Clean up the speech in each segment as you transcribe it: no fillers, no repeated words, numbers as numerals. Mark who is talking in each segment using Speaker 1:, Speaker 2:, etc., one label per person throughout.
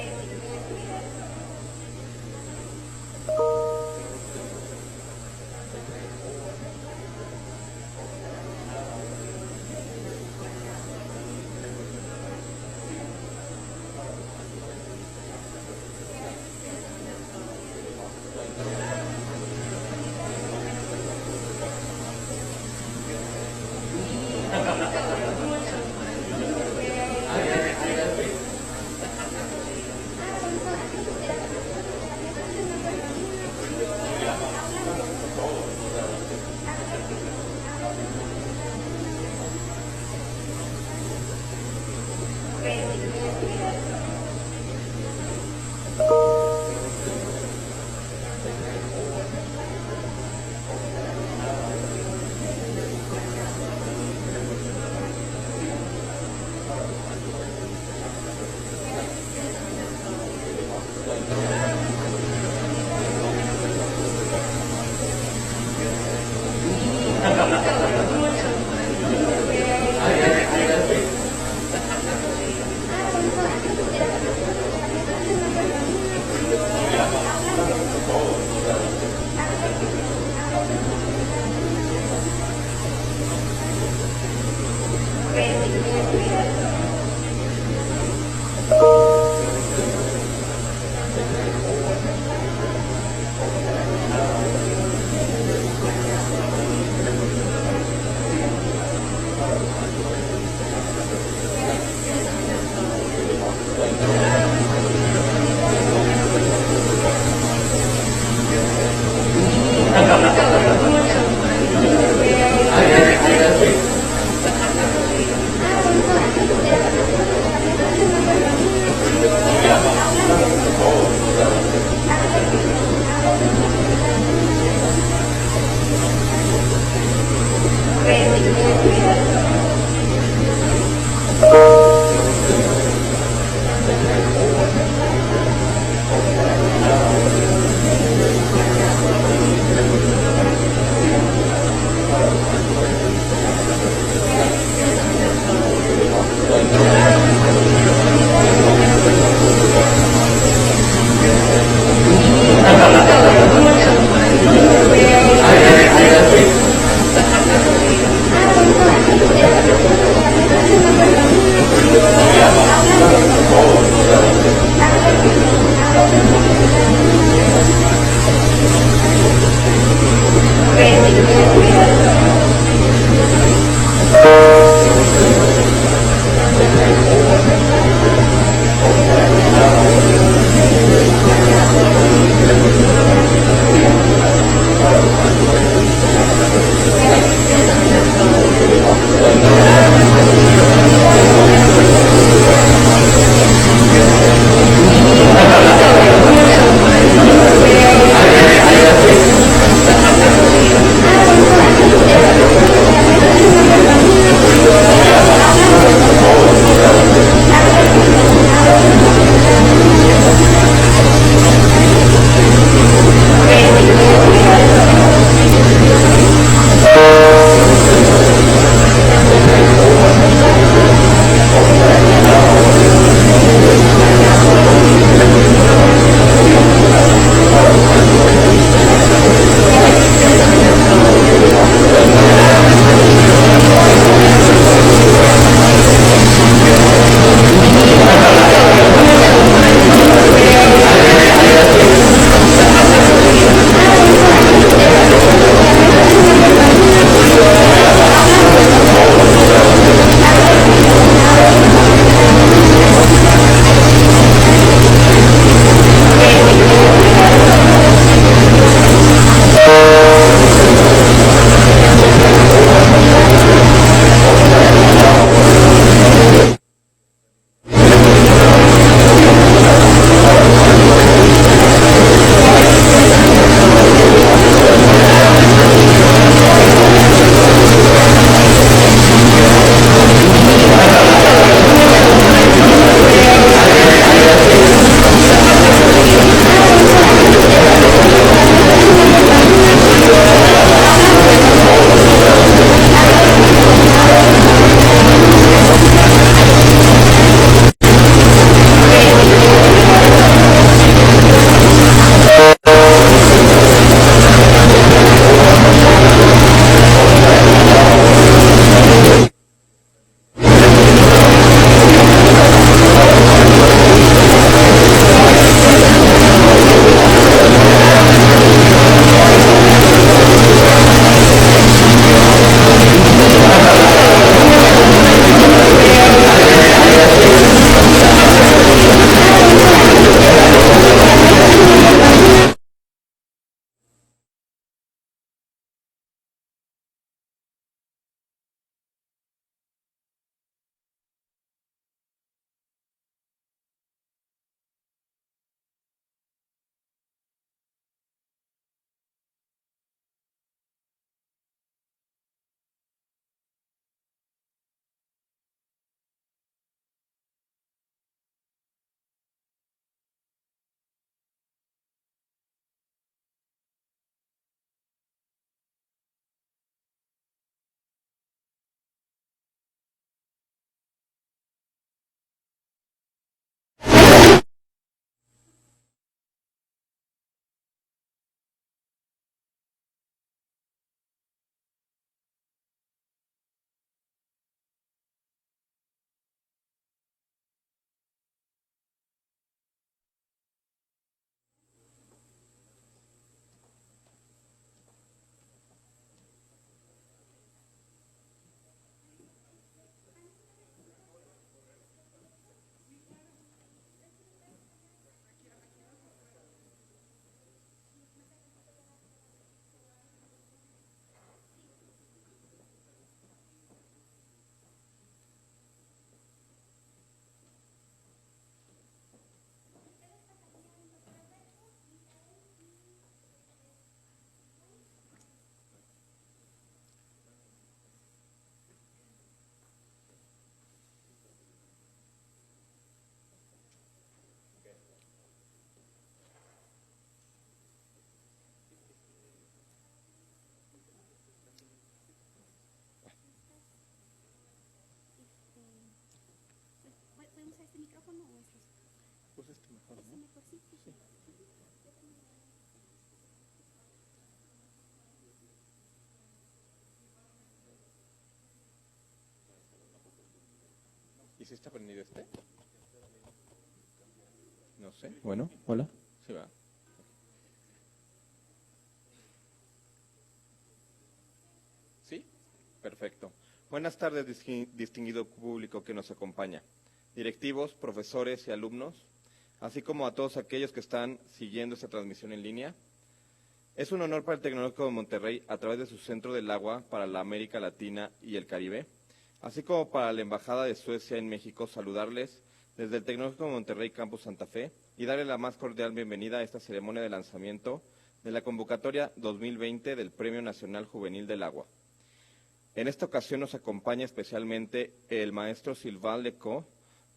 Speaker 1: Ok. 。 。
Speaker 2: Ok. 。 。 。 。 。 。 。 。 。 。 。 。 。 。 。 。 。 。 。 。 。 。 。 。 。 。 。 。 。 。 。
Speaker 1: Ok. 。
Speaker 2: Ok. 。
Speaker 1: Ok.
Speaker 2: Ok.
Speaker 1: Ok. Pues mejor, ¿no? Sí. ¿Y si está prendido este? No sé. Bueno, hola. Sí va. ¿Sí? Perfecto. Buenas tardes, distinguido público que nos acompaña. Directivos, profesores y alumnos, así como a todos aquellos que están siguiendo esta transmisión en línea. Es un honor para el Tecnológico de Monterrey, a través de su Centro del Agua para la América Latina y el Caribe, así como para la Embajada de Suecia en México, saludarles desde el Tecnológico de Monterrey Campus Santa Fe y darle la más cordial bienvenida a esta ceremonia de lanzamiento de la convocatoria 2020 del Premio Nacional Juvenil del Agua. En esta ocasión nos acompaña especialmente el maestro Sylvain Lecaux,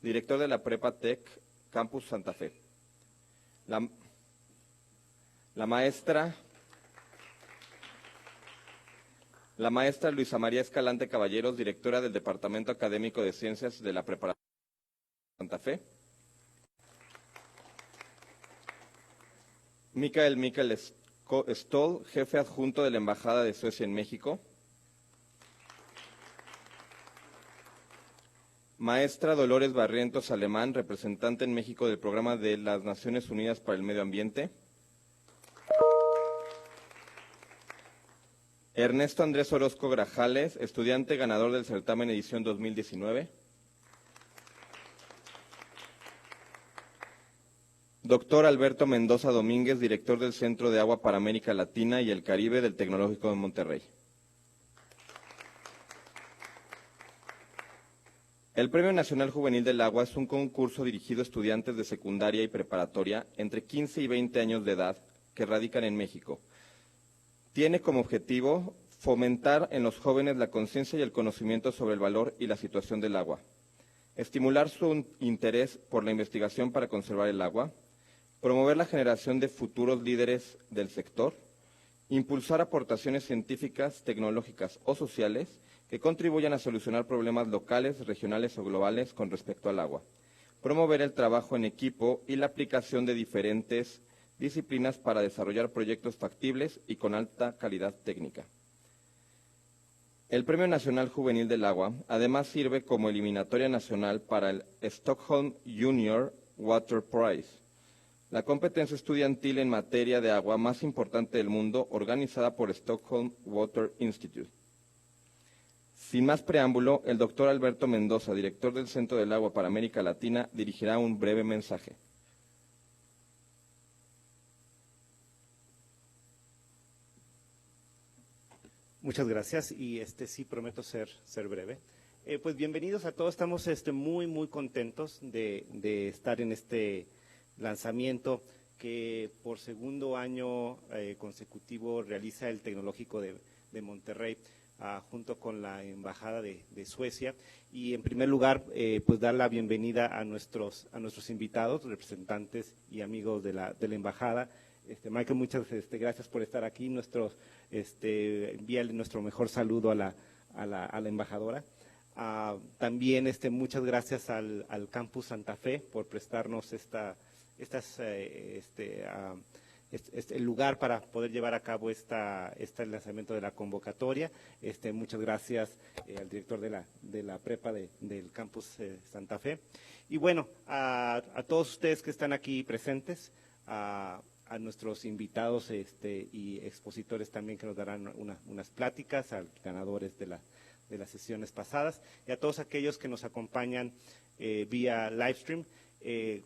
Speaker 1: director de la Prepa Tech Campus Santa Fe. La maestra Luisa María Escalante Caballeros, directora del Departamento Académico de Ciencias de la Preparatoria Santa Fe. Michael Stoll, jefe adjunto de la Embajada de Suecia en México. Maestra Dolores Barrientos Alemán, representante en México del Programa de las Naciones Unidas para el Medio Ambiente. Ernesto Andrés Orozco Grajales, estudiante ganador del certamen edición 2019. Doctor Alberto Mendoza Domínguez, director del Centro de Agua para América Latina y el Caribe del Tecnológico de Monterrey. El Premio Nacional Juvenil del Agua es un concurso dirigido a estudiantes de secundaria y preparatoria entre 15 y 20 años de edad que radican en México. Tiene como objetivo fomentar en los jóvenes la conciencia y el conocimiento sobre el valor y la situación del agua, estimular su interés por la investigación para conservar el agua, promover la generación de futuros líderes del sector, impulsar aportaciones científicas, tecnológicas o sociales que contribuyan a solucionar problemas locales, regionales o globales con respecto al agua, promover el trabajo en equipo y la aplicación de diferentes disciplinas para desarrollar proyectos factibles y con alta calidad técnica. El Premio Nacional Juvenil del Agua además sirve como eliminatoria nacional para el Stockholm Junior Water Prize, la competencia estudiantil en materia de agua más importante del mundo, organizada por Stockholm Water Institute. Sin más preámbulo, el doctor Alberto Mendoza, director del Centro del Agua para América Latina, dirigirá un breve mensaje.
Speaker 2: Muchas gracias y sí prometo ser breve. Pues bienvenidos a todos, estamos muy contentos de estar en este lanzamiento que por segundo año consecutivo realiza el Tecnológico de Monterrey junto con la Embajada de Suecia. Y en primer lugar, pues dar la bienvenida a nuestros invitados, representantes y amigos de la Embajada. Michael, muchas gracias por estar aquí. Envíale nuestro mejor saludo a la embajadora. También muchas gracias al Campus Santa Fe por prestarnos el lugar para poder llevar a cabo este lanzamiento de la convocatoria. Muchas gracias al director de la prepa del Campus Santa Fe. Y bueno, a todos ustedes que están aquí presentes, a nuestros invitados y expositores también que nos darán unas pláticas, a los ganadores de las sesiones pasadas y a todos aquellos que nos acompañan vía livestream.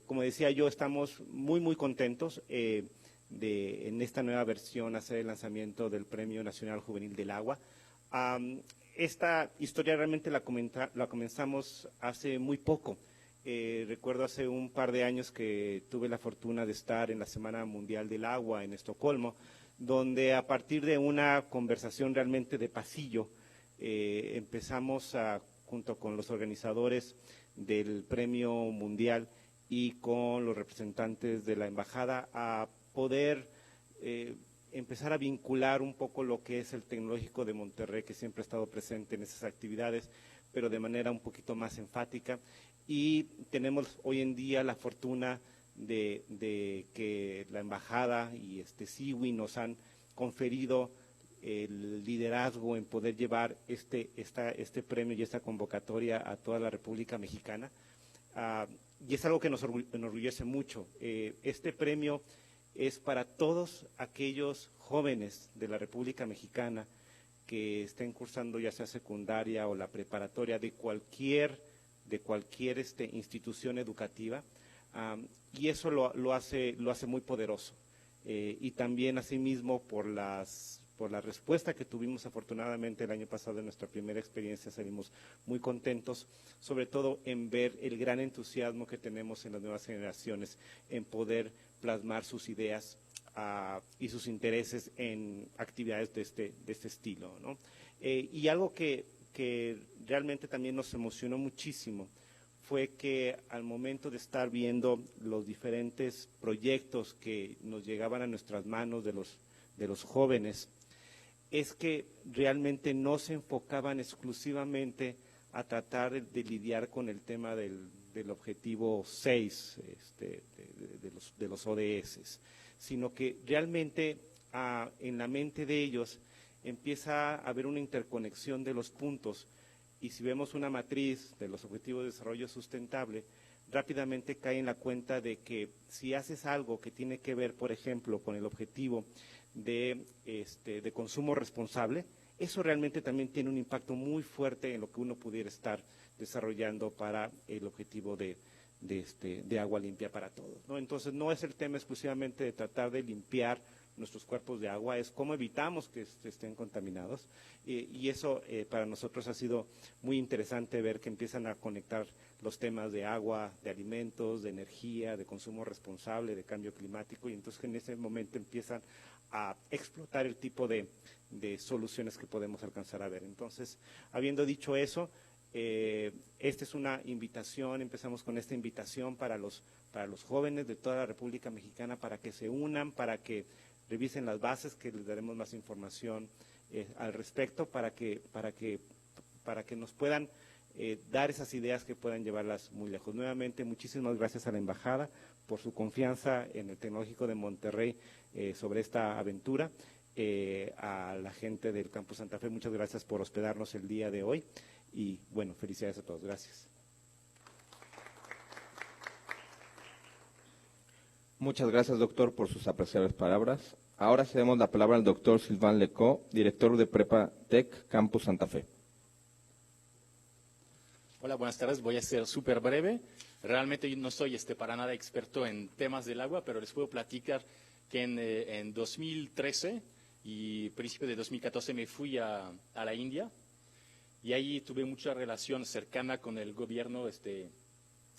Speaker 2: Como decía yo, estamos muy contentos en esta nueva versión hacer el lanzamiento del Premio Nacional Juvenil del Agua. Esta historia realmente la comenzamos hace muy poco. Recuerdo hace un par de años que tuve la fortuna de estar en la Semana Mundial del Agua en Estocolmo, donde a partir de una conversación realmente de pasillo, empezamos junto con los organizadores del Premio Mundial y con los representantes de la Embajada a poder empezar a vincular un poco lo que es el Tecnológico de Monterrey, que siempre ha estado presente en esas actividades, pero de manera un poquito más enfática, y tenemos hoy en día la fortuna de que la embajada y SIWI nos han conferido el liderazgo en poder llevar este premio y esta convocatoria a toda la República Mexicana. Y es algo que nos enorgullece mucho. Este premio es para todos aquellos jóvenes de la República Mexicana que estén cursando ya sea secundaria o la preparatoria de cualquier institución educativa, y eso lo hace muy poderoso. Y también asimismo por la respuesta que tuvimos afortunadamente el año pasado en nuestra primera experiencia, salimos muy contentos, sobre todo en ver el gran entusiasmo que tenemos en las nuevas generaciones en poder plasmar sus ideas y sus intereses en actividades de este estilo, ¿no? Y algo que realmente también nos emocionó muchísimo fue que al momento de estar viendo los diferentes proyectos que nos llegaban a nuestras manos de los jóvenes, es que realmente no se enfocaban exclusivamente a tratar de lidiar con el tema del objetivo 6 de los ODS, sino que realmente en la mente de ellos empieza a haber una interconexión de los puntos, y si vemos una matriz de los Objetivos de Desarrollo Sustentable, rápidamente cae en la cuenta de que si haces algo que tiene que ver, por ejemplo, con el objetivo de consumo responsable, eso realmente también tiene un impacto muy fuerte en lo que uno pudiera estar desarrollando para el objetivo de agua limpia para todos, ¿no? Entonces, no es el tema exclusivamente de tratar de limpiar nuestros cuerpos de agua, es cómo evitamos que estén contaminados, y eso para nosotros ha sido muy interesante ver que empiezan a conectar los temas de agua, de alimentos, de energía, de consumo responsable, de cambio climático, y entonces en ese momento empiezan a explotar el tipo de soluciones que podemos alcanzar a ver. Entonces, habiendo dicho eso, esta es una invitación, empezamos con esta invitación para los jóvenes de toda la República Mexicana para que se unan, para que revisen las bases, que les daremos más información al respecto, para que nos puedan dar esas ideas que puedan llevarlas muy lejos. Nuevamente, muchísimas gracias a la Embajada por su confianza en el Tecnológico de Monterrey sobre esta aventura. A la gente del Campus Santa Fe, muchas gracias por hospedarnos el día de hoy, y bueno, felicidades a todos. Gracias.
Speaker 1: Muchas gracias, doctor, por sus apreciables palabras. Ahora cedemos la palabra al doctor Sylvain Lecaux, director de Prepa Tech Campus Santa Fe.
Speaker 3: Hola, buenas tardes. Voy a ser súper breve. Realmente yo no soy para nada experto en temas del agua, pero les puedo platicar que en 2013 y principio de 2014 me fui a la India, y ahí tuve mucha relación cercana con el gobierno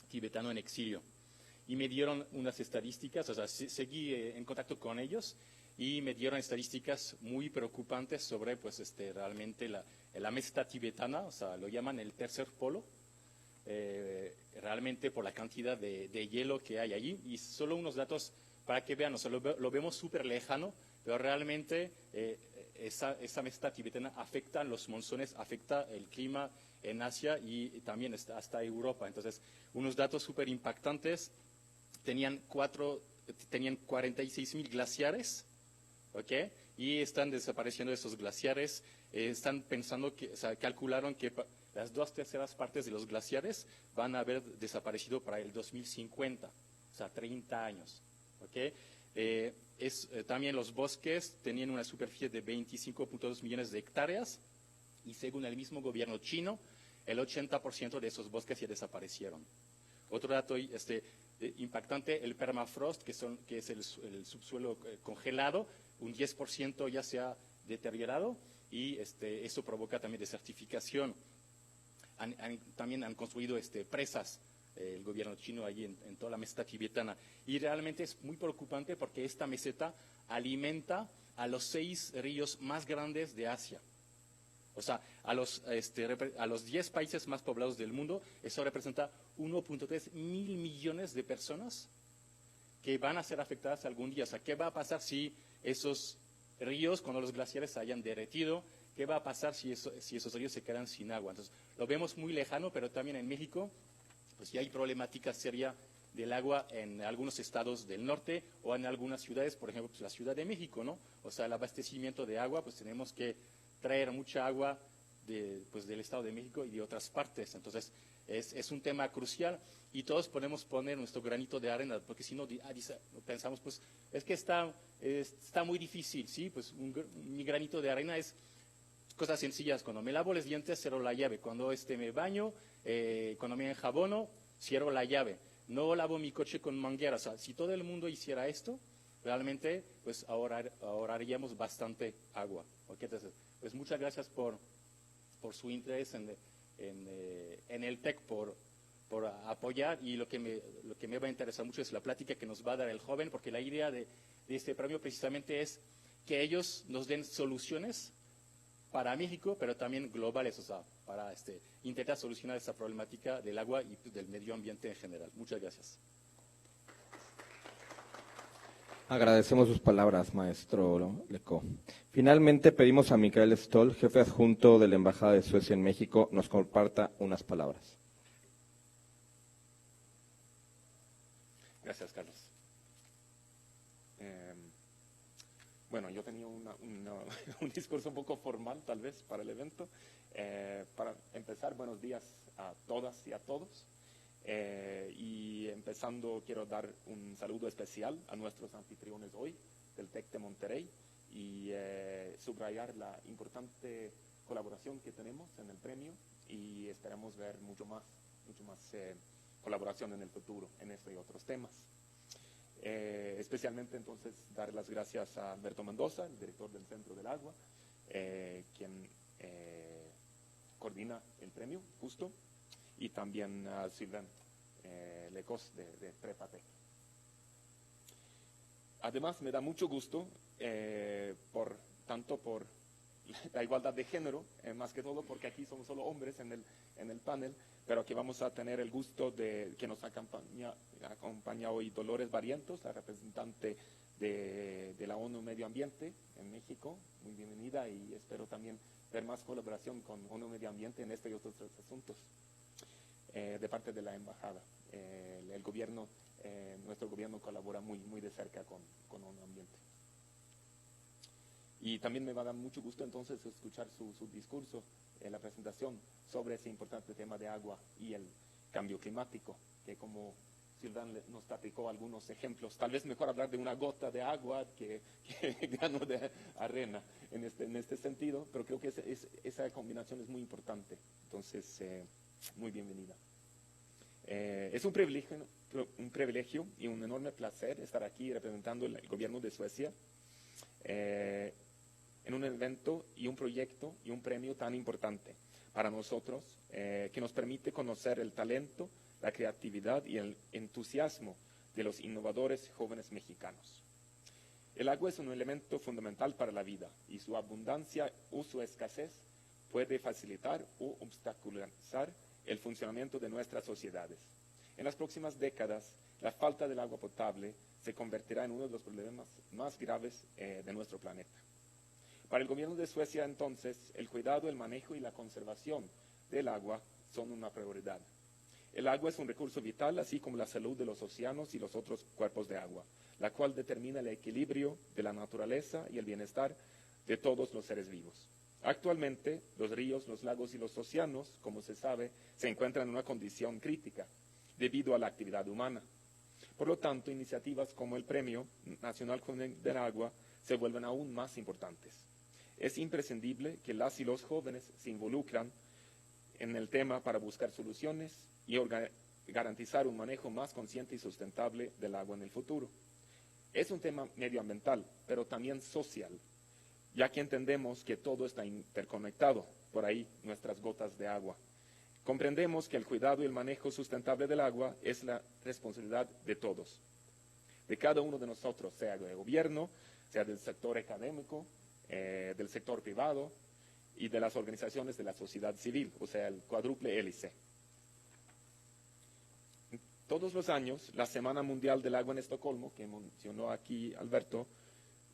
Speaker 3: tibetano en exilio. Y me dieron unas estadísticas, o sea, seguí en contacto con ellos, y me dieron estadísticas muy preocupantes sobre, pues, realmente la meseta tibetana, o sea, lo llaman el tercer polo, realmente por la cantidad de hielo que hay allí. Y solo unos datos para que vean, o sea, lo vemos súper lejano, pero realmente esa meseta tibetana afecta los monzones, afecta el clima en Asia y también hasta Europa. Entonces, unos datos súper impactantes. Tenían 46,000 glaciares, ¿ok? Y están desapareciendo esos glaciares. Están pensando o sea, calcularon que las 2/3 partes de los glaciares van a haber desaparecido para el 2050, o sea, 30 años, ¿ok? También los bosques tenían una superficie de 25.2 millones de hectáreas, y según el mismo gobierno chino, el 80% de esos bosques ya desaparecieron. Otro dato impactante, el permafrost, que es el subsuelo congelado, un 10% ya se ha deteriorado, y eso provoca también desertificación. También han construido presas, el gobierno chino allí en toda la meseta tibetana, y realmente es muy preocupante porque esta meseta alimenta a los 6 ríos más grandes de Asia. O sea, a los 10 países más poblados del mundo, eso representa 1.3 mil millones de personas que van a ser afectadas algún día. O sea, ¿qué va a pasar si esos ríos, cuando los glaciares se hayan derretido, qué va a pasar si esos ríos se quedan sin agua? Entonces, lo vemos muy lejano, pero también en México pues ya hay problemática seria del agua en algunos estados del norte o en algunas ciudades, por ejemplo, pues la Ciudad de México, ¿no? O sea, el abastecimiento de agua, pues tenemos que traer mucha agua pues del Estado de México y de otras partes. Entonces, es un tema crucial y todos podemos poner nuestro granito de arena, porque si no, pensamos, pues, es que está muy difícil, ¿sí? Pues mi granito de arena es cosas sencillas. Cuando me lavo los dientes, cierro la llave. Cuando me baño, cuando me enjabono, cierro la llave. No lavo mi coche con manguera. O sea, si todo el mundo hiciera esto, realmente, pues, ahorraríamos bastante agua. ¿Okay? Entonces, pues, muchas gracias por su interés en el TEC, por apoyar, y lo que me va a interesar mucho es la plática que nos va a dar el joven, porque la idea de este premio precisamente es que ellos nos den soluciones para México, pero también globales, o sea, para intentar solucionar esa problemática del agua y del medio ambiente en general. Muchas gracias.
Speaker 1: Agradecemos sus palabras, maestro Lecó. Finalmente pedimos a Michael Stoll, jefe adjunto de la Embajada de Suecia en México, nos comparta unas palabras.
Speaker 4: Gracias, Carlos. Bueno, yo tenía un discurso un poco formal, tal vez, para el evento. Para empezar, buenos días a todas y a todos. Y empezando, quiero dar un saludo especial a nuestros anfitriones hoy del TEC de Monterrey y subrayar la importante colaboración que tenemos en el premio, y esperamos ver mucho más colaboración en el futuro en este y otros temas. Especialmente entonces dar las gracias a Alberto Mendoza, el director del Centro del Agua, quien coordina el premio justo, y también a Sylvain Lecos de Prepatec. Además, me da mucho gusto, tanto por la igualdad de género, más que todo porque aquí somos solo hombres en el panel, pero aquí vamos a tener el gusto de que nos acompaña hoy Dolores Barrientos, la representante de la ONU Medio Ambiente en México. Muy bienvenida, y espero también ver más colaboración con ONU Medio Ambiente en este y otros asuntos de parte de la embajada. El gobierno, nuestro gobierno colabora muy de cerca con ONU Ambiente. Y también me va a dar mucho gusto entonces escuchar su discurso, la presentación sobre ese importante tema de agua y el cambio climático, que como Sylvain nos platicó algunos ejemplos, tal vez mejor hablar de una gota de agua que grano de arena en este sentido, pero creo que esa combinación es muy importante. Entonces, muy bienvenida. Es un privilegio y un enorme placer estar aquí representando el gobierno de Suecia en un evento y un proyecto y un premio tan importante para nosotros, que nos permite conocer el talento, la creatividad y el entusiasmo de los innovadores jóvenes mexicanos. El agua es un elemento fundamental para la vida, y su abundancia o su escasez puede facilitar o obstaculizar el funcionamiento de nuestras sociedades. En las próximas décadas, la falta del agua potable se convertirá en uno de los problemas más graves de nuestro planeta. Para el gobierno de Suecia, entonces, el cuidado, el manejo y la conservación del agua son una prioridad. El agua es un recurso vital, así como la salud de los océanos y los otros cuerpos de agua, la cual determina el equilibrio de la naturaleza y el bienestar de todos los seres vivos. Actualmente, los ríos, los lagos y los océanos, como se sabe, se encuentran en una condición crítica debido a la actividad humana. Por lo tanto, iniciativas como el Premio Nacional Joven del Agua se vuelven aún más importantes. Es imprescindible que las y los jóvenes se involucren en el tema para buscar soluciones y garantizar un manejo más consciente y sustentable del agua en el futuro. Es un tema medioambiental, pero también social, ya que entendemos que todo está interconectado, por ahí nuestras gotas de agua. Comprendemos que el cuidado y el manejo sustentable del agua es la responsabilidad de todos, de cada uno de nosotros, sea del gobierno, sea del sector académico, del sector privado y de las organizaciones de la sociedad civil, o sea, el cuádruple hélice. Todos los años, la Semana Mundial del Agua en Estocolmo, que mencionó aquí Alberto,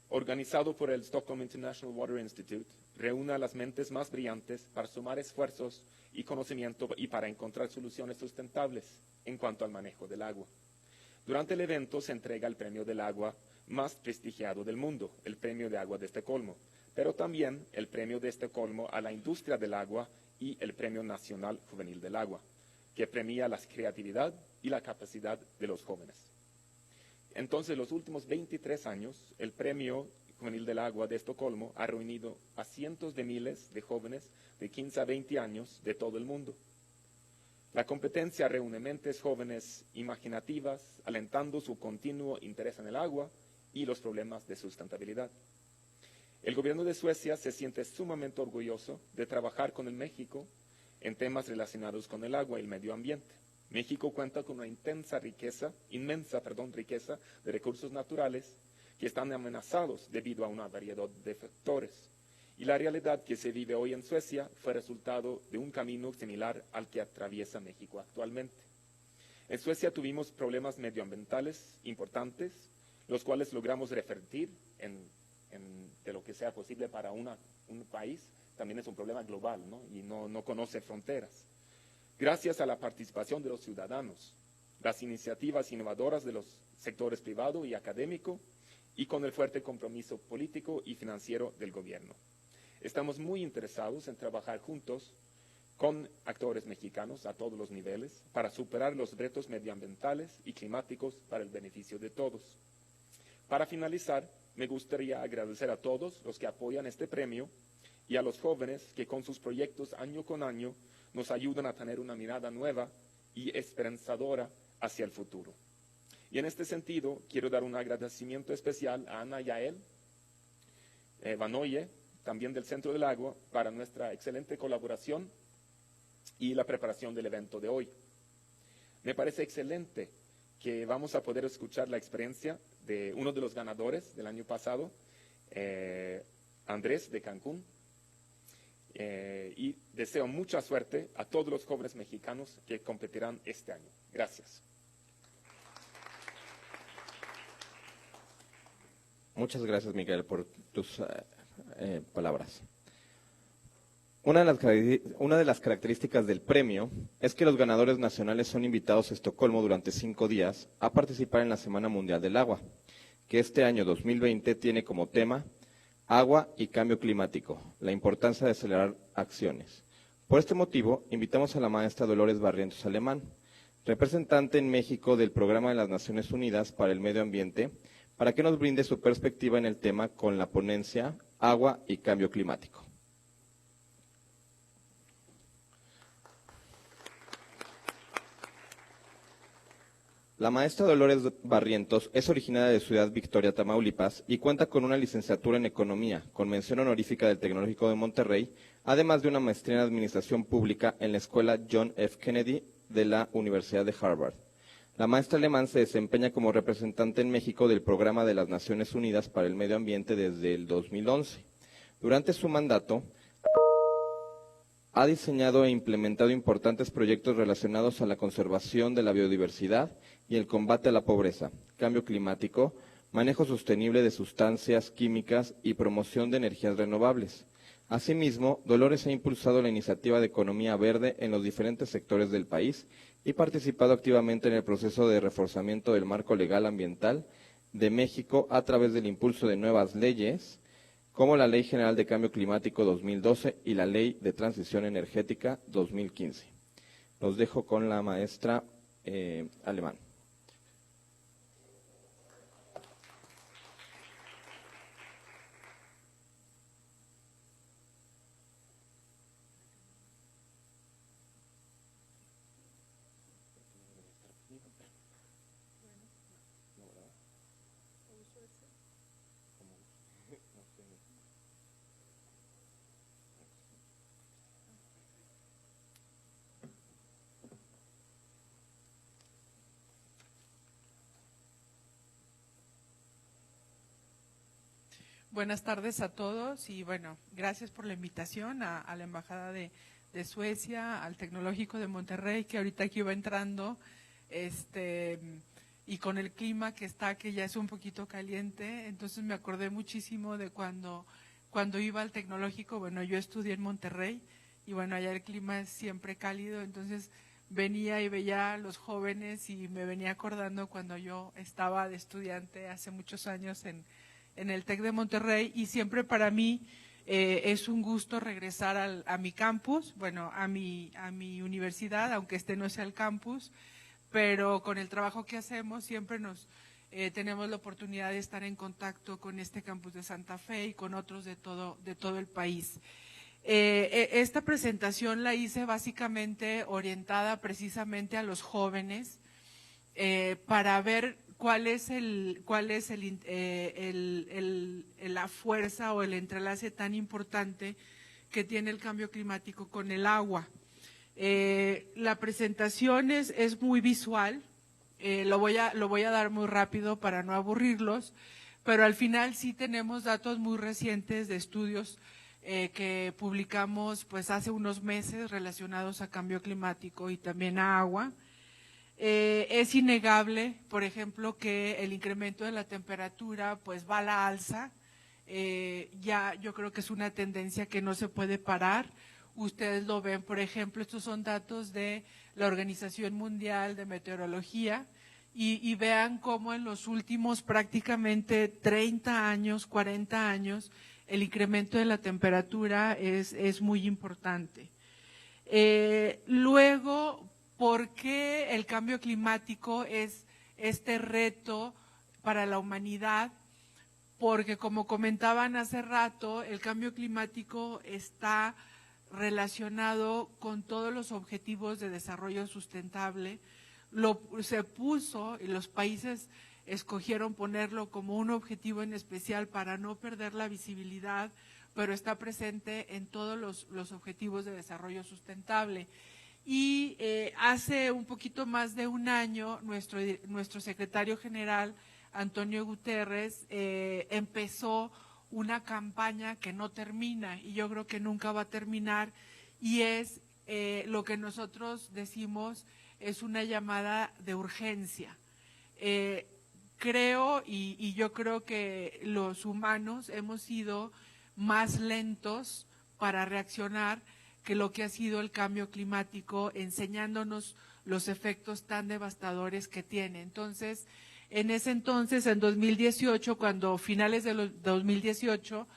Speaker 4: organizado por el Stockholm International Water Institute, reúne a las mentes más brillantes para sumar esfuerzos y conocimiento y para encontrar soluciones sustentables en cuanto al manejo del agua. Durante el evento se entrega el premio del agua más prestigiado del mundo, el Premio de Agua de Estocolmo, pero también el Premio de Estocolmo a la industria del agua y el Premio Nacional Juvenil del Agua, que premia la creatividad y la capacidad de los jóvenes. Entonces, los últimos 23 años, el Premio Juvenil del Agua de Estocolmo ha reunido a cientos de miles de jóvenes de 15 a 20 años de todo el mundo. La competencia reúne mentes jóvenes imaginativas, alentando su continuo interés en el agua y los problemas de sustentabilidad. El gobierno de Suecia se siente sumamente orgulloso de trabajar con el México en temas relacionados con el agua y el medio ambiente. México cuenta con una inmensa riqueza de recursos naturales que están amenazados debido a una variedad de factores. Y la realidad que se vive hoy en Suecia fue resultado de un camino similar al que atraviesa México actualmente. En Suecia tuvimos problemas medioambientales importantes, los cuales logramos revertir de lo que sea posible para un país. También es un problema global, ¿no? Y no conoce fronteras. Gracias a la participación de los ciudadanos, las iniciativas innovadoras de los sectores privado y académico, y con el fuerte compromiso político y financiero del gobierno. Estamos muy interesados en trabajar juntos con actores mexicanos a todos los niveles para superar los retos medioambientales y climáticos para el beneficio de todos. Para finalizar, me gustaría agradecer a todos los que apoyan este premio y a los jóvenes que con sus proyectos año con año nos ayudan a tener una mirada nueva y esperanzadora hacia el futuro. Y en este sentido, quiero dar un agradecimiento especial a Ana Yael Vanoye, también del Centro del Agua, para nuestra excelente colaboración y la preparación del evento de hoy. Me parece excelente que vamos a poder escuchar la experiencia de uno de los ganadores del año pasado, Andrés de Cancún, y deseo mucha suerte a todos los jóvenes mexicanos que competirán este año. Gracias.
Speaker 1: Muchas gracias, Miguel, por tus palabras. Una de las características del premio es que los ganadores nacionales son invitados a Estocolmo durante 5 días a participar en la Semana Mundial del Agua, que este año 2020 tiene como tema Agua y Cambio Climático, la importancia de acelerar acciones. Por este motivo, invitamos a la maestra Dolores Barrientos Alemán, representante en México del Programa de las Naciones Unidas para el Medio Ambiente, para que nos brinde su perspectiva en el tema con la ponencia Agua y Cambio Climático. La maestra Dolores Barrientos es originaria de Ciudad Victoria, Tamaulipas, y cuenta con una licenciatura en Economía, con mención honorífica del Tecnológico de Monterrey, además de una maestría en Administración Pública en la Escuela John F. Kennedy de la Universidad de Harvard. La maestra Alemán se desempeña como representante en México del Programa de las Naciones Unidas para el Medio Ambiente desde el 2011. Durante su mandato, ha diseñado e implementado importantes proyectos relacionados a la conservación de la biodiversidad y el combate a la pobreza, cambio climático, manejo sostenible de sustancias químicas y promoción de energías renovables. Asimismo, Dolores ha impulsado la iniciativa de economía verde en los diferentes sectores del país y participado activamente en el proceso de reforzamiento del marco legal ambiental de México a través del impulso de nuevas leyes, como la Ley General de Cambio Climático 2012 y la Ley de Transición Energética 2015. Los dejo con la maestra Alemán.
Speaker 5: Buenas tardes a todos y bueno, gracias por la invitación a la Embajada de Suecia, al Tecnológico de Monterrey, que ahorita aquí va entrando, y con el clima que está, que ya es un poquito caliente, entonces me acordé muchísimo de cuando iba al Tecnológico. Bueno, yo estudié en Monterrey y bueno, allá el clima es siempre cálido, entonces venía y veía a los jóvenes y me venía acordando cuando yo estaba de estudiante hace muchos años en el TEC de Monterrey, y siempre para mí es un gusto regresar a mi campus, bueno, a mi universidad, aunque este no sea el campus, pero con el trabajo que hacemos siempre tenemos la oportunidad de estar en contacto con este campus de Santa Fe y con otros de todo el país. Esta presentación la hice básicamente orientada precisamente a los jóvenes para ver cuál es la fuerza o el entrelace tan importante que tiene el cambio climático con el agua. La presentación es muy visual, lo voy a dar muy rápido para no aburrirlos, pero al final sí tenemos datos muy recientes de estudios que publicamos pues hace unos meses relacionados a cambio climático y también a agua. Es innegable, por ejemplo, que el incremento de la temperatura pues va a la alza. Ya yo creo que es una tendencia que no se puede parar. Ustedes lo ven, por ejemplo, estos son datos de la Organización Mundial de Meteorología y vean cómo en los últimos prácticamente 30 años, 40 años, el incremento de la temperatura es muy importante. Luego, ¿por qué el cambio climático es este reto para la humanidad? Porque como comentaban hace rato, el cambio climático está relacionado con todos los objetivos de desarrollo sustentable. Se puso y los países escogieron ponerlo como un objetivo en especial para no perder la visibilidad, pero está presente en todos los objetivos de desarrollo sustentable. Y hace un poquito más de un año, nuestro secretario general, Antonio Guterres, empezó una campaña que no termina y yo creo que nunca va a terminar, y es lo que nosotros decimos es una llamada de urgencia. Creo y yo creo que los humanos hemos sido más lentos para reaccionar que lo que ha sido el cambio climático, enseñándonos los efectos tan devastadores que tiene. Entonces, en 2018, cuando finales de 2018,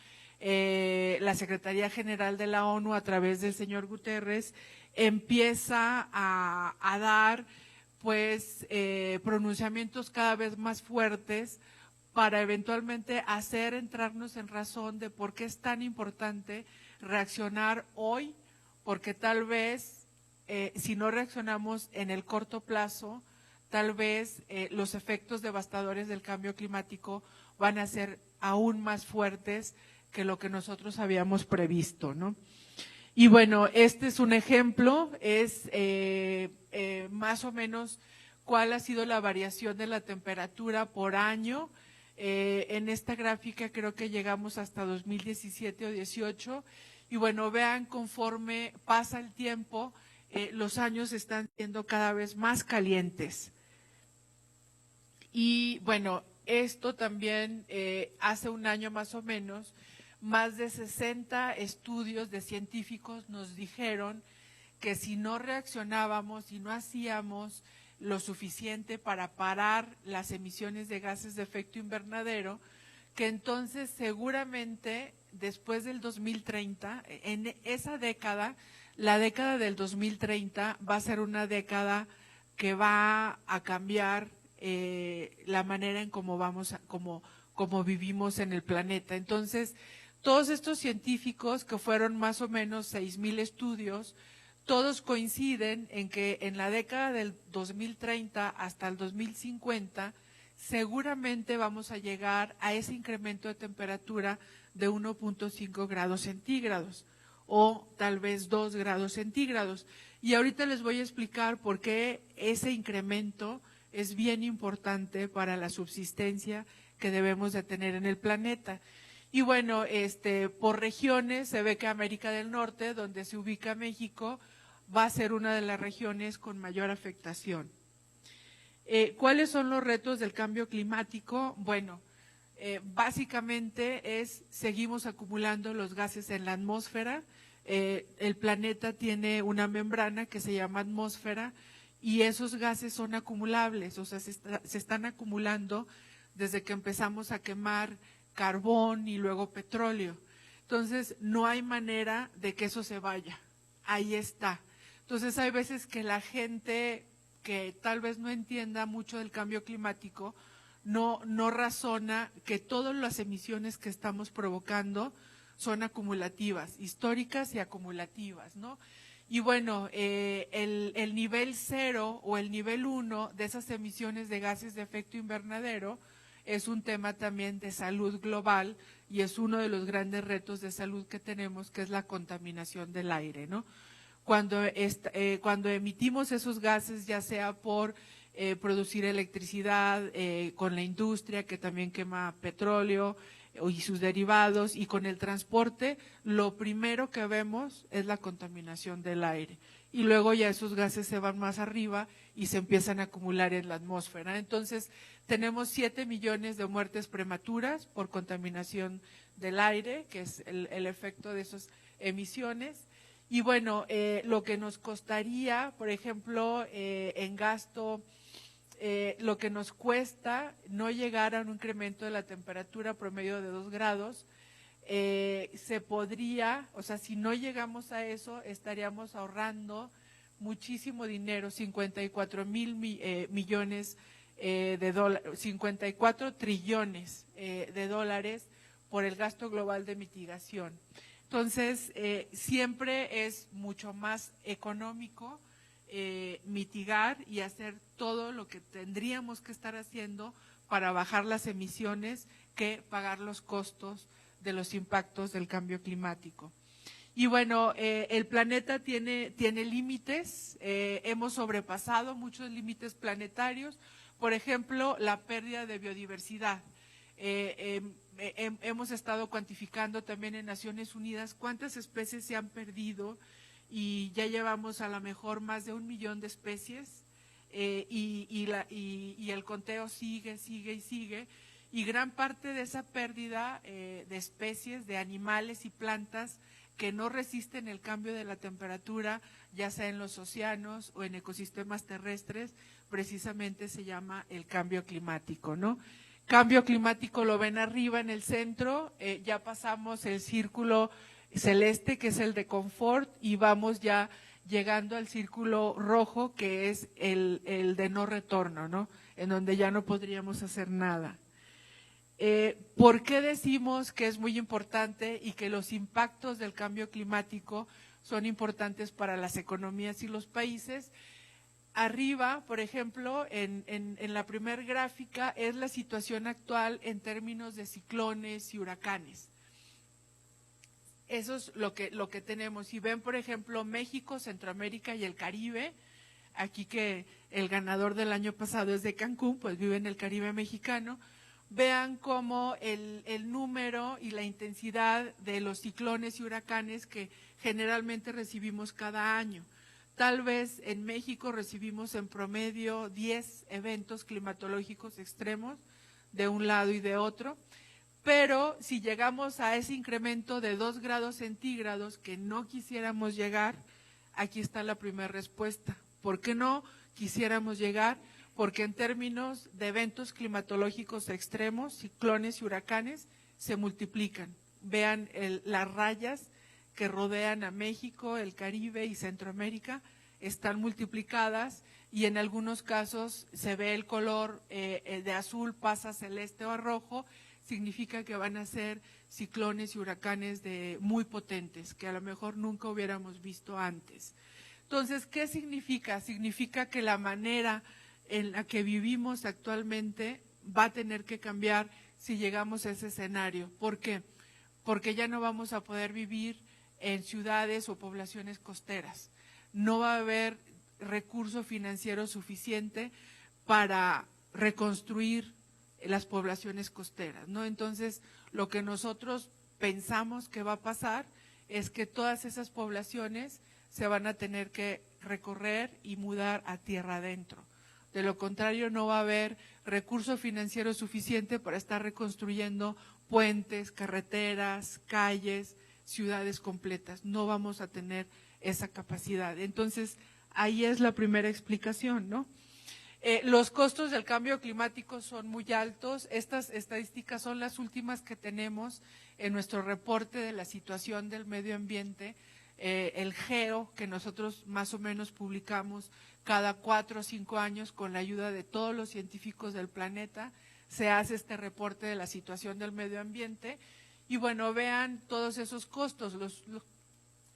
Speaker 5: la Secretaría General de la ONU, a través del señor Guterres, empieza a dar pues pronunciamientos cada vez más fuertes para eventualmente hacer entrarnos en razón de por qué es tan importante reaccionar hoy, porque tal vez si no reaccionamos en el corto plazo, tal vez los efectos devastadores del cambio climático van a ser aún más fuertes que lo que nosotros habíamos previsto, ¿no? Y bueno, este es un ejemplo, es más o menos cuál ha sido la variación de la temperatura por año. En esta gráfica creo que llegamos hasta 2017 o 18, y bueno, vean conforme pasa el tiempo, los años están siendo cada vez más calientes. Y bueno, esto también hace un año más o menos, más de 60 estudios de científicos nos dijeron que si no reaccionábamos y no hacíamos lo suficiente para parar las emisiones de gases de efecto invernadero, que entonces seguramente después del 2030, en esa década, la década del 2030 va a ser una década que va a cambiar la manera en cómo como vivimos en el planeta. Entonces, todos estos científicos, que fueron más o menos 6,000 estudios, todos coinciden en que en la década del 2030 hasta el 2050, seguramente vamos a llegar a ese incremento de temperatura de 1.5 grados centígrados o tal vez 2 grados centígrados. Y ahorita les voy a explicar por qué ese incremento es bien importante para la subsistencia que debemos de tener en el planeta. Y bueno, por regiones se ve que América del Norte, donde se ubica México, va a ser una de las regiones con mayor afectación. ¿Cuáles son los retos del cambio climático? Bueno, básicamente seguimos acumulando los gases en la atmósfera. el planeta tiene una membrana que se llama atmósfera y esos gases son acumulables, o sea, se están acumulando desde que empezamos a quemar carbón y luego petróleo. Entonces, no hay manera de que eso se vaya, ahí está. Entonces, hay veces que la gente que tal vez no entienda mucho del cambio climático, no razona que todas las emisiones que estamos provocando son acumulativas, históricas y acumulativas, ¿no? Y bueno, el nivel 0 o el nivel 1 de esas emisiones de gases de efecto invernadero es un tema también de salud global y es uno de los grandes retos de salud que tenemos, que es la contaminación del aire, ¿no? Cuando emitimos esos gases, ya sea por producir electricidad, con la industria que también quema petróleo y sus derivados, y con el transporte, lo primero que vemos es la contaminación del aire. Y luego ya esos gases se van más arriba y se empiezan a acumular en la atmósfera. Entonces, tenemos 7 millones de muertes prematuras por contaminación del aire, que es el efecto de esas emisiones. Y bueno, lo que nos costaría, por ejemplo, en gasto, lo que nos cuesta no llegar a un incremento de la temperatura promedio de 2 grados, se podría, o sea, si no llegamos a eso, estaríamos ahorrando muchísimo dinero, 54,000 millones de dólares, 54 trillones de dólares por el gasto global de mitigación. Entonces, siempre es mucho más económico mitigar y hacer todo lo que tendríamos que estar haciendo para bajar las emisiones que pagar los costos de los impactos del cambio climático. Y bueno, el planeta tiene límites, hemos sobrepasado muchos límites planetarios, por ejemplo, la pérdida de biodiversidad. Hemos estado cuantificando también en Naciones Unidas cuántas especies se han perdido y ya llevamos a lo mejor más de 1 millón de especies y el conteo sigue y sigue, y gran parte de esa pérdida de especies, de animales y plantas que no resisten el cambio de la temperatura, ya sea en los océanos o en ecosistemas terrestres, precisamente se llama el cambio climático, ¿no? Cambio climático lo ven arriba en el centro, ya pasamos el círculo celeste, que es el de confort, y vamos ya llegando al círculo rojo, que es el de no retorno, ¿no? En donde ya no podríamos hacer nada. ¿Por qué decimos que es muy importante y que los impactos del cambio climático son importantes para las economías y los países? Arriba, por ejemplo, en la primer gráfica es la situación actual en términos de ciclones y huracanes. Eso es lo que tenemos. Si ven, por ejemplo, México, Centroamérica y el Caribe, aquí que el ganador del año pasado es de Cancún, pues vive en el Caribe mexicano, vean cómo el número y la intensidad de los ciclones y huracanes que generalmente recibimos cada año. Tal vez en México recibimos en promedio 10 eventos climatológicos extremos de un lado y de otro, pero si llegamos a ese incremento de 2 grados centígrados que no quisiéramos llegar, aquí está la primera respuesta. ¿Por qué no quisiéramos llegar? Porque en términos de eventos climatológicos extremos, ciclones y huracanes, se multiplican. Vean las rayas que rodean a México, el Caribe y Centroamérica, están multiplicadas y en algunos casos se ve el color de azul pasa a celeste o a rojo, significa que van a ser ciclones y huracanes muy potentes, que a lo mejor nunca hubiéramos visto antes. Entonces, ¿qué significa? Significa que la manera en la que vivimos actualmente va a tener que cambiar si llegamos a ese escenario. ¿Por qué? Porque ya no vamos a poder vivir en ciudades o poblaciones costeras. No va a haber recurso financiero suficiente para reconstruir las poblaciones costeras, ¿no? Entonces, lo que nosotros pensamos que va a pasar es que todas esas poblaciones se van a tener que recorrer y mudar a tierra adentro. De lo contrario, no va a haber recurso financiero suficiente para estar reconstruyendo puentes, carreteras, calles, ciudades completas, no vamos a tener esa capacidad. Entonces, ahí es la primera explicación, ¿no? Los costos del cambio climático son muy altos. Estas estadísticas son las últimas que tenemos en nuestro reporte de la situación del medio ambiente, el GEO, que nosotros más o menos publicamos cada 4 o 5 años con la ayuda de todos los científicos del planeta. Se hace este reporte de la situación del medio ambiente y bueno, vean todos esos costos,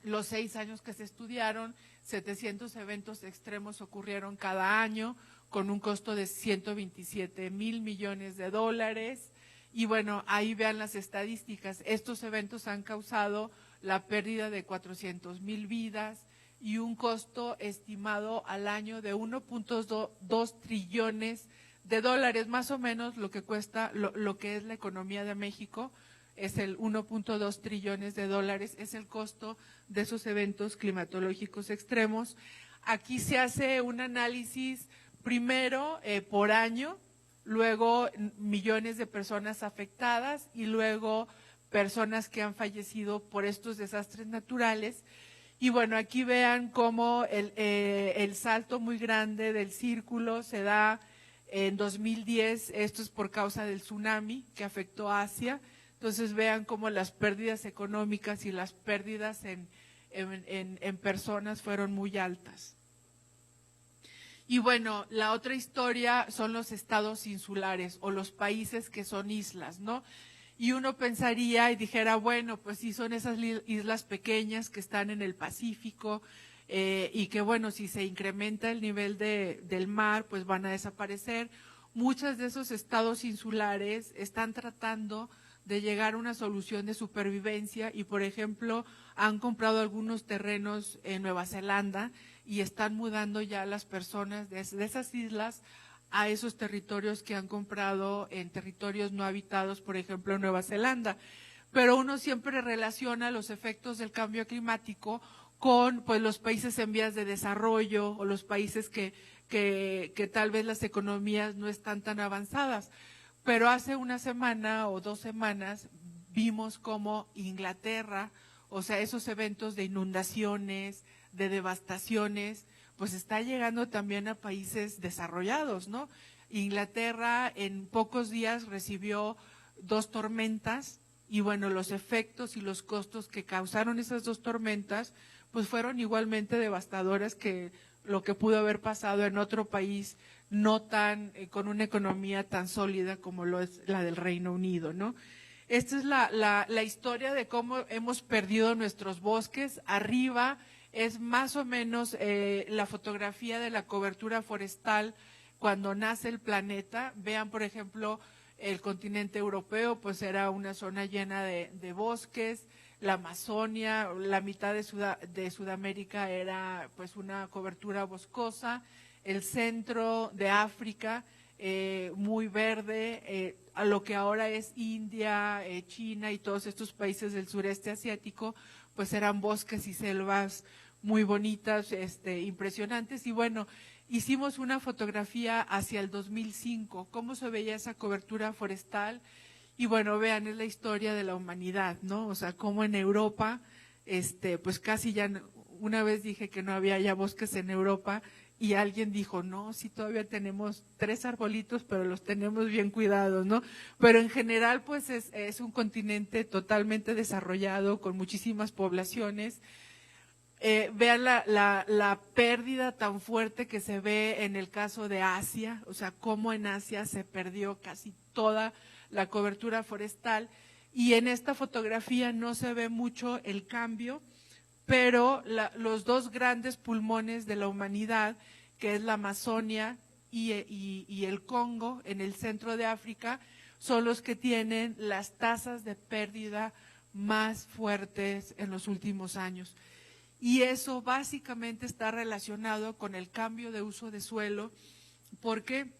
Speaker 5: los 6 años que se estudiaron, 700 eventos extremos ocurrieron cada año con un costo de 127,000 millones de dólares y bueno, ahí vean las estadísticas, estos eventos han causado la pérdida de 400,000 vidas y un costo estimado al año de 1.2 trillones de dólares, más o menos lo que cuesta, lo que es la economía de México, es el 1.2 trillones de dólares, es el costo de esos eventos climatológicos extremos. Aquí se hace un análisis primero por año, luego millones de personas afectadas y luego personas que han fallecido por estos desastres naturales. Y bueno, aquí vean cómo el salto muy grande del círculo se da en 2010, esto es por causa del tsunami que afectó a Asia. Entonces vean cómo las pérdidas económicas y las pérdidas en personas fueron muy altas. Y bueno, la otra historia son los estados insulares o los países que son islas, ¿no? Y uno pensaría y dijera, bueno, pues sí son esas islas pequeñas que están en el Pacífico y que bueno, si se incrementa el nivel del mar, pues van a desaparecer. Muchos de esos estados insulares están tratando de llegar a una solución de supervivencia y, por ejemplo, han comprado algunos terrenos en Nueva Zelanda y están mudando ya las personas de esas islas a esos territorios que han comprado en territorios no habitados, por ejemplo, en Nueva Zelanda. Pero uno siempre relaciona los efectos del cambio climático con pues los países en vías de desarrollo o los países que tal vez las economías no están tan avanzadas. Pero hace una semana o 2 semanas vimos cómo Inglaterra, o sea, esos eventos de inundaciones, de devastaciones, pues está llegando también a países desarrollados, ¿no? Inglaterra en pocos días recibió 2 tormentas y bueno, los efectos y los costos que causaron esas 2 tormentas, pues fueron igualmente devastadoras que lo que pudo haber pasado en otro país no tan, con una economía tan sólida como lo es la del Reino Unido, ¿no? Esta es la historia de cómo hemos perdido nuestros bosques. Arriba es más o menos la fotografía de la cobertura forestal cuando nace el planeta. Vean, por ejemplo, el continente europeo, pues era una zona llena de bosques. La Amazonia, la mitad de Sudamérica era pues una cobertura boscosa. El centro de África, muy verde, a lo que ahora es India, China y todos estos países del sureste asiático, pues eran bosques y selvas muy bonitas, impresionantes. Y bueno, hicimos una fotografía hacia el 2005, cómo se veía esa cobertura forestal. Y bueno, vean, es la historia de la humanidad, ¿no? O sea, cómo en Europa, pues casi ya, una vez dije que no había ya bosques en Europa, y alguien dijo, no, sí todavía tenemos 3 arbolitos, pero los tenemos bien cuidados, ¿no? Pero en general, pues es un continente totalmente desarrollado, con muchísimas poblaciones. Vean la pérdida tan fuerte que se ve en el caso de Asia, o sea, cómo en Asia se perdió casi toda la cobertura forestal, y en esta fotografía no se ve mucho el cambio, pero los 2 grandes pulmones de la humanidad, que es la Amazonia y el Congo en el centro de África, son los que tienen las tasas de pérdida más fuertes en los últimos años. Y eso básicamente está relacionado con el cambio de uso de suelo. ¿Por qué?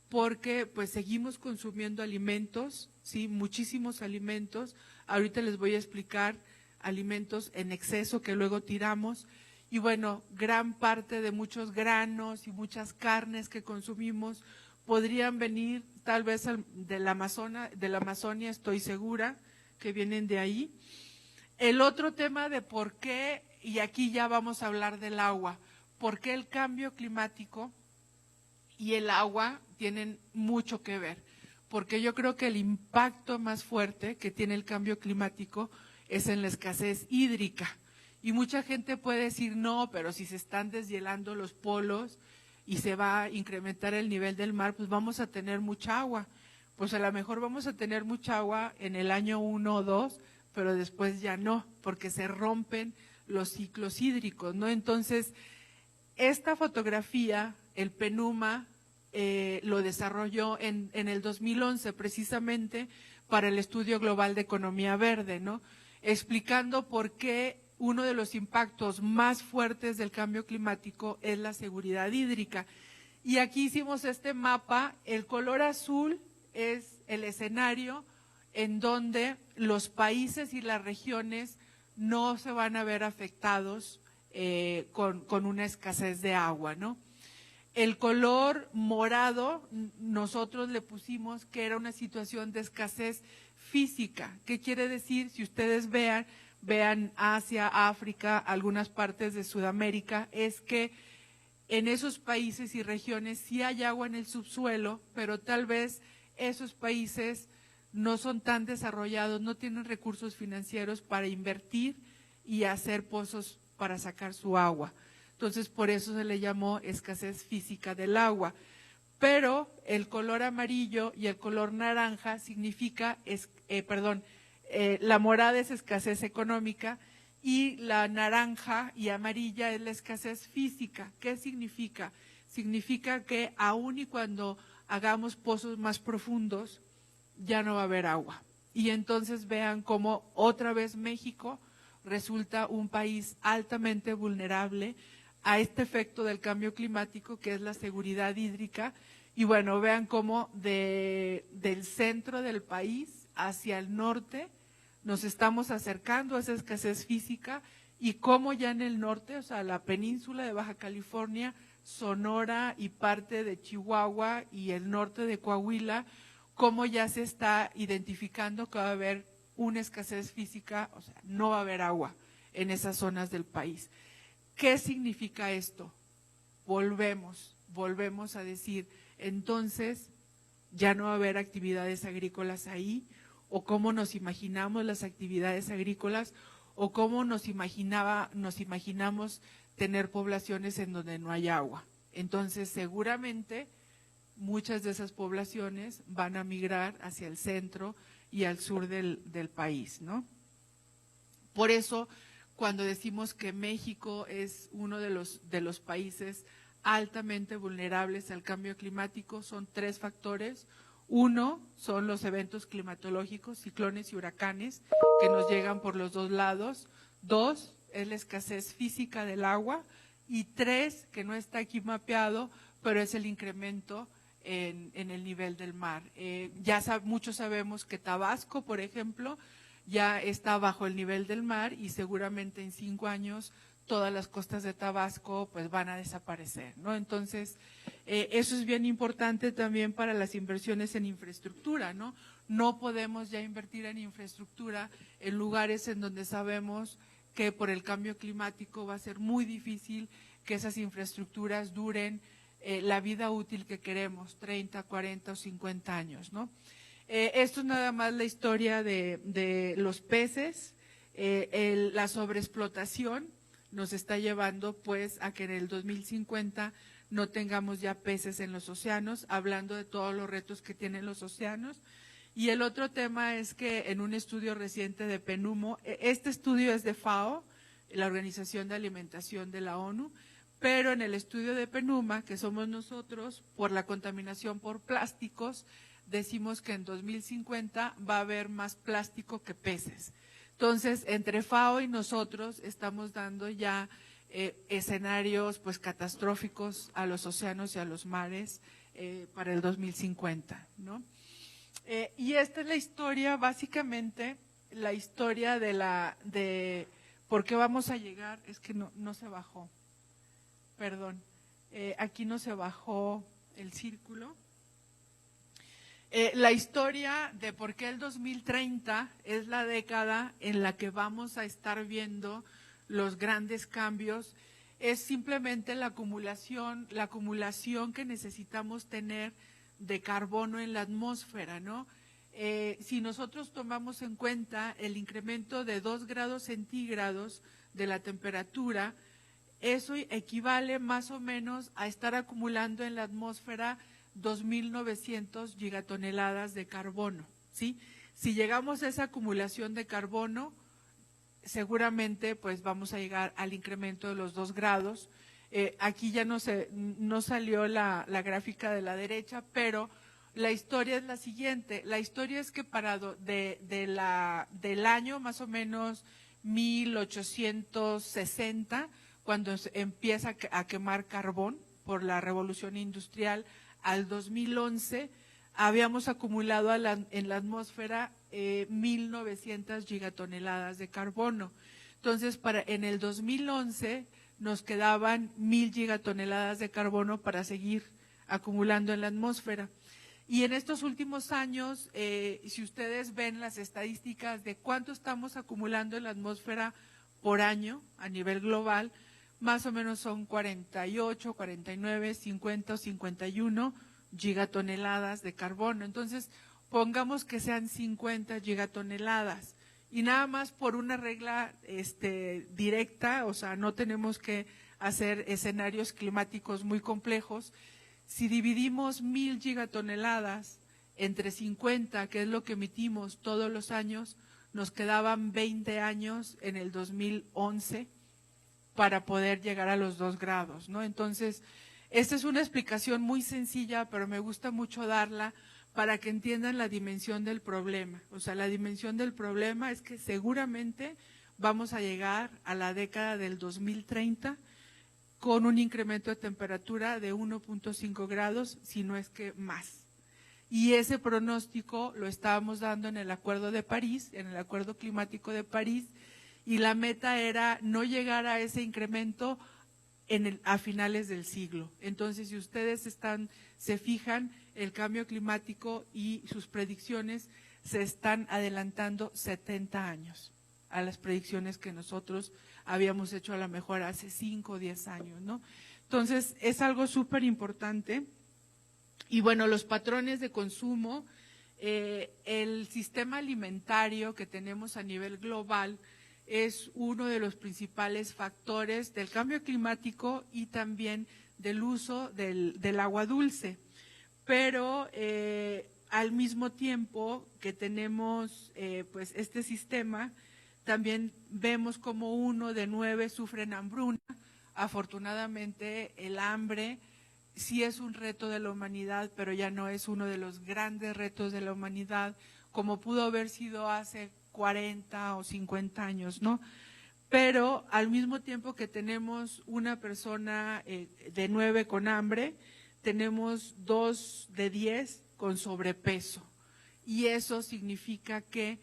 Speaker 5: Porque pues seguimos consumiendo alimentos, sí, muchísimos alimentos. Ahorita les voy a explicar alimentos en exceso que luego tiramos. Y bueno, gran parte de muchos granos y muchas carnes que consumimos podrían venir tal vez de la Amazonia, estoy segura que vienen de ahí. El otro tema de por qué, y aquí ya vamos a hablar del agua, por qué el cambio climático y el agua tienen mucho que ver, porque yo creo que el impacto más fuerte que tiene el cambio climático es en la escasez hídrica. Y mucha gente puede decir, no, pero si se están deshielando los polos y se va a incrementar el nivel del mar, pues vamos a tener mucha agua. Pues a lo mejor vamos a tener mucha agua en el año 1 o 2, pero después ya no, porque se rompen los ciclos hídricos, ¿no? Entonces, esta fotografía, el PENUMA lo desarrolló en el 2011 precisamente para el Estudio Global de Economía Verde, ¿no? Explicando por qué uno de los impactos más fuertes del cambio climático es la seguridad hídrica. Y aquí hicimos este mapa, el color azul es el escenario en donde los países y las regiones no se van a ver afectados con una escasez de agua, ¿no? El color morado, nosotros le pusimos que era una situación de escasez física. ¿Qué quiere decir? Si ustedes vean Asia, África, algunas partes de Sudamérica, es que en esos países y regiones sí hay agua en el subsuelo, pero tal vez esos países no son tan desarrollados, no tienen recursos financieros para invertir y hacer pozos para sacar su agua. Entonces, por eso se le llamó escasez física del agua. Pero el color amarillo y el color naranja significa, la morada es escasez económica y la naranja y amarilla es la escasez física. ¿Qué significa? Significa que aun y cuando hagamos pozos más profundos, ya no va a haber agua. Y entonces vean cómo otra vez México resulta un país altamente vulnerable a este efecto del cambio climático, que es la seguridad hídrica. Y bueno, vean cómo del centro del país hacia el norte nos estamos acercando a esa escasez física y cómo ya en el norte, o sea, la península de Baja California, Sonora y parte de Chihuahua y el norte de Coahuila, cómo ya se está identificando que va a haber una escasez física, o sea, no va a haber agua en esas zonas del país. ¿Qué significa esto? Volvemos a decir, entonces ya no va a haber actividades agrícolas ahí, o cómo nos imaginamos las actividades agrícolas, o cómo nos imaginamos tener poblaciones en donde no hay agua. Entonces, seguramente muchas de esas poblaciones van a migrar hacia el centro y al sur del país, ¿no? Por eso, cuando decimos que México es uno de los países altamente vulnerables al cambio climático, son 3 factores. Uno, son los eventos climatológicos, ciclones y huracanes, que nos llegan por los 2 lados. 2, es la escasez física del agua. Y 3, que no está aquí mapeado, pero es el incremento en el nivel del mar. Muchos sabemos que Tabasco, por ejemplo, ya está bajo el nivel del mar y seguramente en 5 años todas las costas de Tabasco pues van a desaparecer, ¿no? Entonces, eso es bien importante también para las inversiones en infraestructura, ¿no? No podemos ya invertir en infraestructura en lugares en donde sabemos que por el cambio climático va a ser muy difícil que esas infraestructuras duren la vida útil que queremos, 30, 40 o 50 años, ¿no? Esto es nada más la historia de los peces. La sobreexplotación nos está llevando pues a que en el 2050 no tengamos ya peces en los océanos, hablando de todos los retos que tienen los océanos. Y el otro tema es que en un estudio reciente de PENUMO, este estudio es de FAO, la Organización de Alimentación de la ONU, pero en el estudio de PENUMA, que somos nosotros, por la contaminación por plásticos, decimos que en 2050 va a haber más plástico que peces. Entonces, entre FAO y nosotros estamos dando ya escenarios pues catastróficos a los océanos y a los mares para el 2050, ¿no? Y esta es la historia, básicamente, la historia de por qué vamos a llegar, es que no se bajó, perdón, aquí no se bajó el círculo. La historia de por qué el 2030 es la década en la que vamos a estar viendo los grandes cambios es simplemente la acumulación que necesitamos tener de carbono en la atmósfera, ¿no? Si nosotros tomamos en cuenta el incremento de 2 grados centígrados de la temperatura, eso equivale más o menos a estar acumulando en la atmósfera 2.900 gigatoneladas de carbono, ¿sí? Si llegamos a esa acumulación de carbono, seguramente pues vamos a llegar al incremento de los 2 grados. Aquí ya no salió la gráfica de la derecha, pero la historia es la siguiente. La historia es que del año más o menos 1860, cuando se empieza a quemar carbón por la revolución industrial, al 2011 habíamos acumulado en la atmósfera 1.900 gigatoneladas de carbono. Entonces, en el 2011 nos quedaban 1.000 gigatoneladas de carbono para seguir acumulando en la atmósfera. Y en estos últimos años, si ustedes ven las estadísticas de cuánto estamos acumulando en la atmósfera por año a nivel global, más o menos son 48, 49, 50 o 51 gigatoneladas de carbono. Entonces, pongamos que sean 50 gigatoneladas y nada más por una regla directa, o sea, no tenemos que hacer escenarios climáticos muy complejos. Si dividimos 1.000 gigatoneladas entre 50, que es lo que emitimos todos los años, nos quedaban 20 años en el 2011 para poder llegar a los 2 grados, ¿no? Entonces, esta es una explicación muy sencilla, pero me gusta mucho darla para que entiendan la dimensión del problema. O sea, la dimensión del problema es que seguramente vamos a llegar a la década del 2030 con un incremento de temperatura de 1.5 grados, si no es que más. Y ese pronóstico lo estábamos dando en el Acuerdo de París, en el Acuerdo Climático de París, y la meta era no llegar a ese incremento a finales del siglo. Entonces, si ustedes se fijan, el cambio climático y sus predicciones se están adelantando 70 años a las predicciones que nosotros habíamos hecho a lo mejor hace 5 o 10 años, ¿no? Entonces, es algo súper importante. Y bueno, los patrones de consumo, el sistema alimentario que tenemos a nivel global es uno de los principales factores del cambio climático y también del uso del agua dulce. Pero al mismo tiempo que tenemos pues este sistema, también vemos como 1 de 9 sufren hambruna. Afortunadamente el hambre sí es un reto de la humanidad, pero ya no es uno de los grandes retos de la humanidad, como pudo haber sido hace 40 o 50 años, ¿no? Pero al mismo tiempo que tenemos una persona de 9 con hambre, tenemos 2 de 10 con sobrepeso. Y eso significa que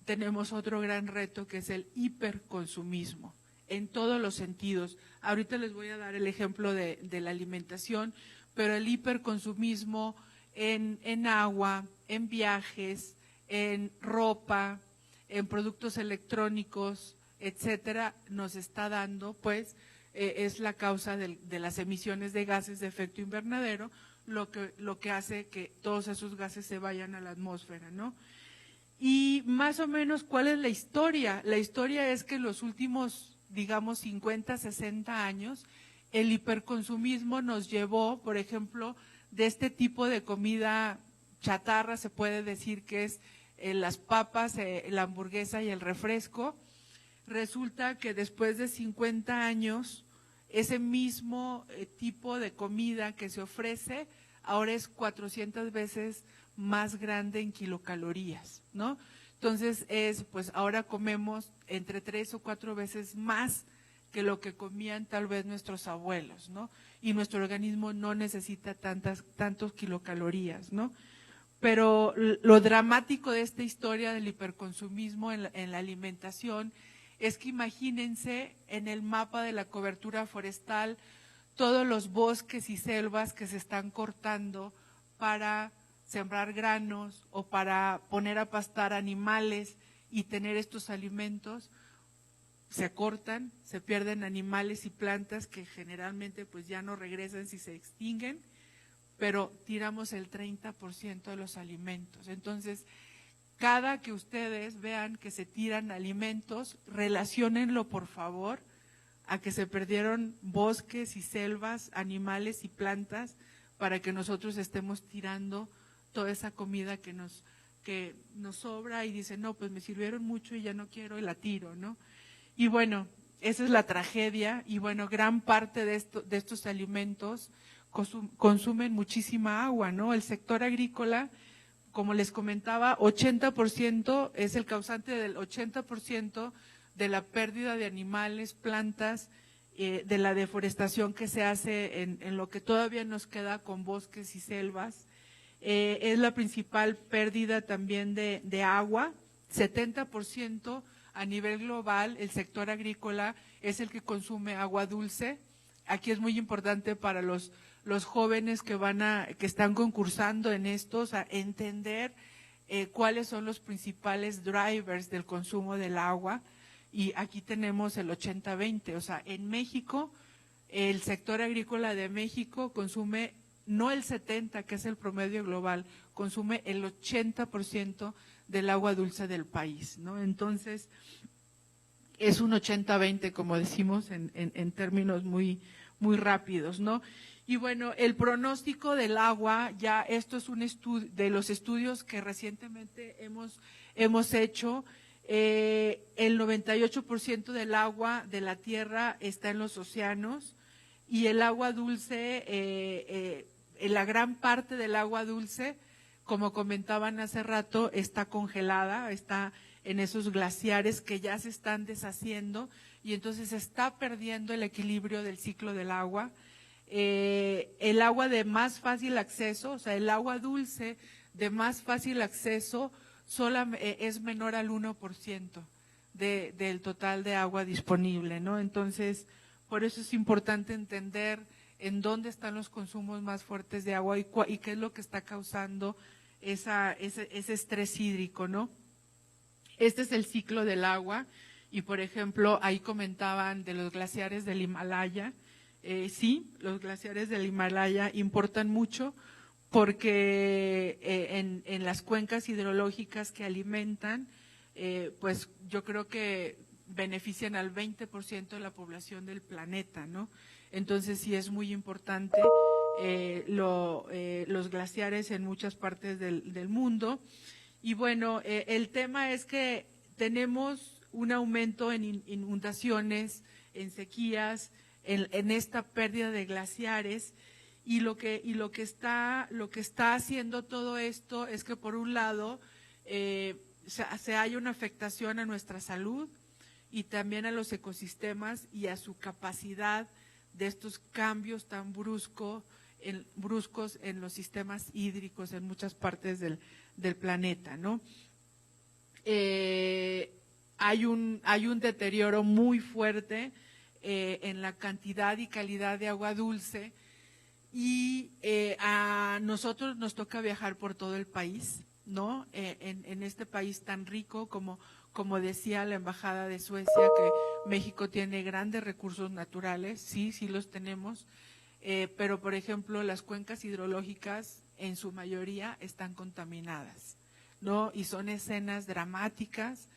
Speaker 5: tenemos otro gran reto, que es el hiperconsumismo, en todos los sentidos. Ahorita les voy a dar el ejemplo de la alimentación, pero el hiperconsumismo en agua, en viajes, en ropa, en productos electrónicos, etcétera, nos está dando, pues, es la causa de las emisiones de gases de efecto invernadero, lo que hace que todos esos gases se vayan a la atmósfera, ¿no? Y más o menos, ¿cuál es la historia? La historia es que en los últimos, digamos, 50, 60 años, el hiperconsumismo nos llevó, por ejemplo, de este tipo de comida chatarra, se puede decir que es las papas, la hamburguesa y el refresco. Resulta que después de 50 años, ese mismo tipo de comida que se ofrece ahora es 400 veces más grande en kilocalorías, ¿no? Entonces pues ahora comemos entre 3 o 4 veces más que lo que comían tal vez nuestros abuelos, ¿no? Y nuestro organismo no necesita tantos kilocalorías, ¿no? Pero lo dramático de esta historia del hiperconsumismo en la alimentación es que imagínense en el mapa de la cobertura forestal todos los bosques y selvas que se están cortando para sembrar granos o para poner a pastar animales y tener estos alimentos, se cortan, se pierden animales y plantas que generalmente pues ya no regresan si se extinguen, pero tiramos el 30% de los alimentos. Entonces, cada que ustedes vean que se tiran alimentos, relaciónenlo por favor a que se perdieron bosques y selvas, animales y plantas, para que nosotros estemos tirando toda esa comida que nos sobra y dicen, no, pues me sirvieron mucho y ya no quiero y la tiro, ¿no? Y bueno, esa es la tragedia y bueno, gran parte de estos alimentos consumen muchísima agua, ¿no? El sector agrícola, como les comentaba, 80% es el causante del 80% de la pérdida de animales, plantas, de la deforestación que se hace en lo que todavía nos queda con bosques y selvas. Es la principal pérdida también de agua, 70% a nivel global, el sector agrícola es el que consume agua dulce. Aquí es muy importante para los jóvenes que están concursando en esto, o sea, entender cuáles son los principales drivers del consumo del agua. Y aquí tenemos el 80-20, o sea, en México, el sector agrícola de México consume no el 70%, que es el promedio global, consume el 80% del agua dulce del país, ¿no? Entonces, es un 80-20, como decimos, en términos muy, muy rápidos, ¿no? Y bueno, el pronóstico del agua, ya esto es un estudio, de los estudios que recientemente hemos hecho, el 98% del agua de la tierra está en los océanos y el agua dulce, la gran parte del agua dulce, como comentaban hace rato, está congelada, está en esos glaciares que ya se están deshaciendo y entonces se está perdiendo el equilibrio del ciclo del agua. El agua de más fácil acceso, o sea, el agua dulce de más fácil acceso es menor al 1% del total de agua disponible, ¿no? Entonces, por eso es importante entender en dónde están los consumos más fuertes de agua y qué es lo que está causando ese estrés hídrico, ¿no? Este es el ciclo del agua y, por ejemplo, ahí comentaban de los glaciares del Himalaya. Sí, los glaciares del Himalaya importan mucho porque en las cuencas hidrológicas que alimentan, pues yo creo que benefician al 20% de la población del planeta, ¿no? Entonces sí es muy importante los glaciares en muchas partes del mundo. Y bueno, el tema es que tenemos un aumento en inundaciones, en sequías, en esta pérdida de glaciares. Y lo que está haciendo todo esto es que por un lado se haya una afectación a nuestra salud y también a los ecosistemas y a su capacidad de estos cambios tan bruscos en los sistemas hídricos en muchas partes del planeta, ¿no? Hay un deterioro muy fuerte en la cantidad y calidad de agua dulce. Y a nosotros nos toca viajar por todo el país, ¿no? En este país tan rico, como decía la Embajada de Suecia, que México tiene grandes recursos naturales, sí los tenemos, pero por ejemplo las cuencas hidrológicas en su mayoría están contaminadas, ¿no? Y son escenas dramáticas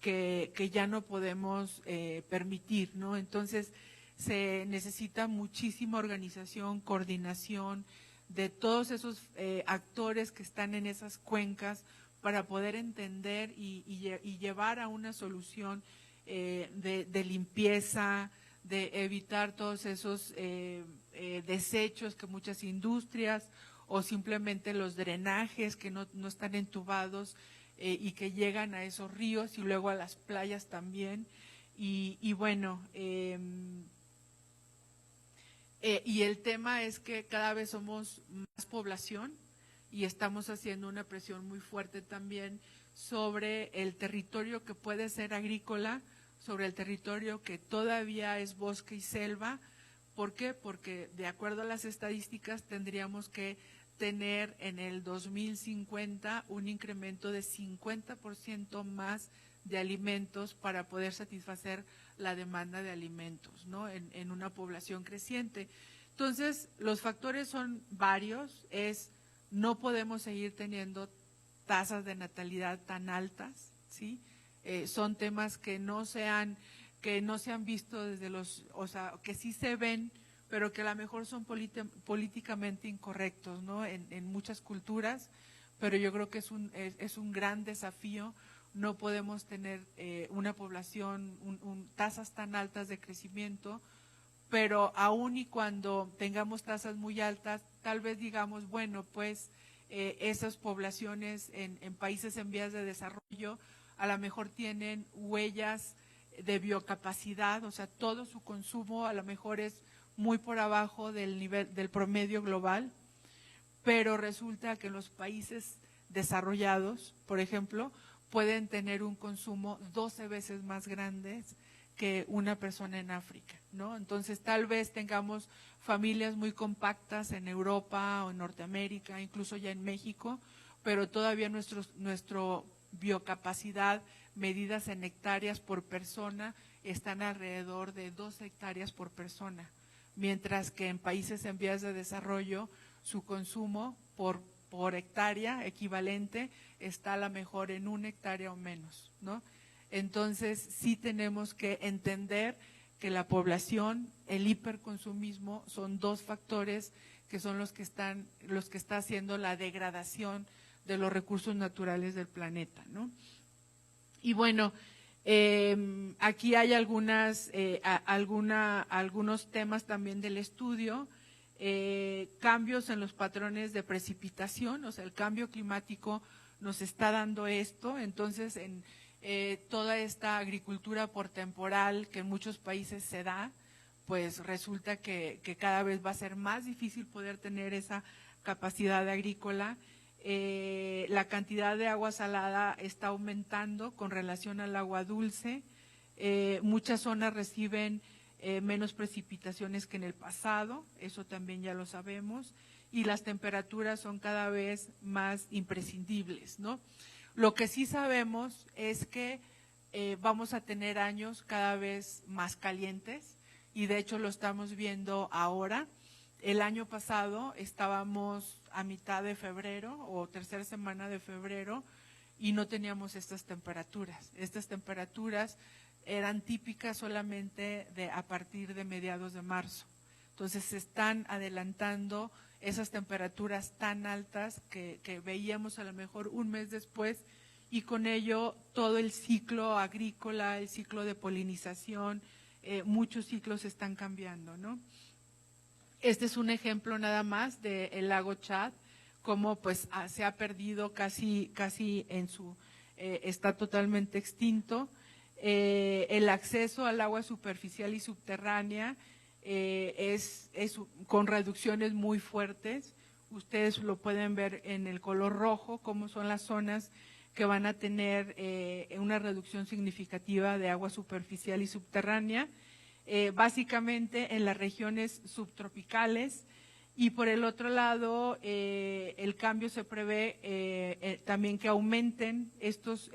Speaker 5: que ya no podemos permitir, ¿no? Entonces, se necesita muchísima organización, coordinación de todos esos actores que están en esas cuencas para poder entender y llevar a una solución de limpieza, de evitar todos esos desechos que muchas industrias o simplemente los drenajes que no están entubados y que llegan a esos ríos y luego a las playas también. Y bueno, y el tema es que cada vez somos más población y estamos haciendo una presión muy fuerte también sobre el territorio que puede ser agrícola, sobre el territorio que todavía es bosque y selva. ¿Por qué? Porque de acuerdo a las estadísticas tendríamos que tener en el 2050 un incremento de 50% más de alimentos para poder satisfacer la demanda de alimentos, ¿no? En una población creciente. Entonces, los factores son varios, no podemos seguir teniendo tasas de natalidad tan altas, ¿sí? Son temas que no se han visto desde o sea, que sí se ven, pero que a lo mejor son políticamente incorrectos, ¿no? En muchas culturas, pero yo creo que es un gran desafío. No podemos tener una población, tasas tan altas de crecimiento, pero aún y cuando tengamos tasas muy altas, tal vez digamos, bueno, pues esas poblaciones en países en vías de desarrollo a lo mejor tienen huellas de biocapacidad, o sea, todo su consumo a lo mejor es muy por abajo del nivel del promedio global, pero resulta que los países desarrollados, por ejemplo, pueden tener un consumo 12 veces más grande que una persona en África, ¿no? Entonces, tal vez tengamos familias muy compactas en Europa o en Norteamérica, incluso ya en México, pero todavía nuestro biocapacidad medidas en hectáreas por persona están alrededor de 2 hectáreas por persona, mientras que en países en vías de desarrollo su consumo por hectárea equivalente está a lo mejor en 1 hectárea o menos, ¿no? Entonces sí tenemos que entender que la población, el hiperconsumismo son 2 factores que son los que está haciendo la degradación de los recursos naturales del planeta, ¿no? Y bueno, aquí hay algunos temas también del estudio. Cambios en los patrones de precipitación, o sea, el cambio climático nos está dando esto, entonces toda esta agricultura por temporal que en muchos países se da, pues resulta que cada vez va a ser más difícil poder tener esa capacidad agrícola. La cantidad de agua salada está aumentando con relación al agua dulce. Muchas zonas reciben menos precipitaciones que en el pasado, eso también ya lo sabemos, y las temperaturas son cada vez más imprescindibles, ¿no? Lo que sí sabemos es que vamos a tener años cada vez más calientes y de hecho lo estamos viendo ahora. El año pasado estábamos a mitad de febrero o tercera semana de febrero y no teníamos estas temperaturas. Estas temperaturas eran típicas solamente a partir de mediados de marzo. Entonces se están adelantando esas temperaturas tan altas que veíamos a lo mejor un mes después y con ello todo el ciclo agrícola, el ciclo de polinización, muchos ciclos están cambiando, ¿no? Este es un ejemplo nada más del lago Chad, como pues se ha perdido casi está totalmente extinto. El acceso al agua superficial y subterránea es con reducciones muy fuertes. Ustedes lo pueden ver en el color rojo, cómo son las zonas que van a tener una reducción significativa de agua superficial y subterránea. Básicamente en las regiones subtropicales y por el otro lado el cambio se prevé también que aumenten estos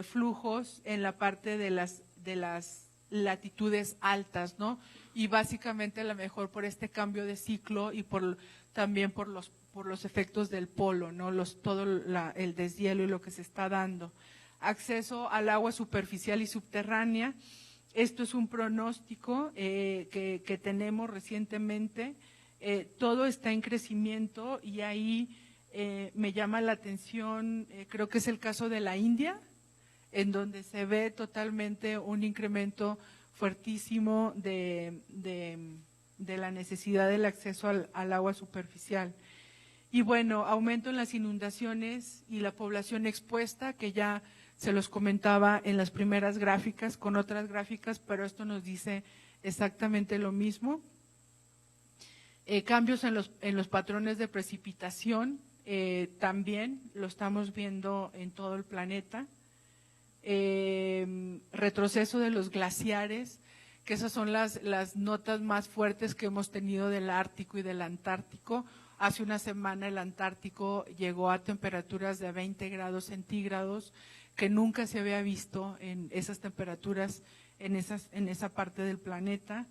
Speaker 5: flujos en la parte de las latitudes altas, ¿no? Y básicamente a lo mejor por este cambio de ciclo y también por los efectos del polo, ¿no? Todo el deshielo y lo que se está dando. Acceso al agua superficial y subterránea. Esto es un pronóstico que tenemos recientemente. Todo está en crecimiento y ahí me llama la atención, creo que es el caso de la India, en donde se ve totalmente un incremento fuertísimo de la necesidad del acceso al agua superficial. Y bueno, aumento en las inundaciones y la población expuesta, que ya se los comentaba en las primeras gráficas, con otras gráficas, pero esto nos dice exactamente lo mismo. Cambios en los patrones de precipitación, también lo estamos viendo en todo el planeta. Retroceso de los glaciares, que esas son las notas más fuertes que hemos tenido del Ártico y del Antártico. Hace una semana el Antártico llegó a temperaturas de 20 grados centígrados, que nunca se había visto en esas temperaturas en esa parte del planeta.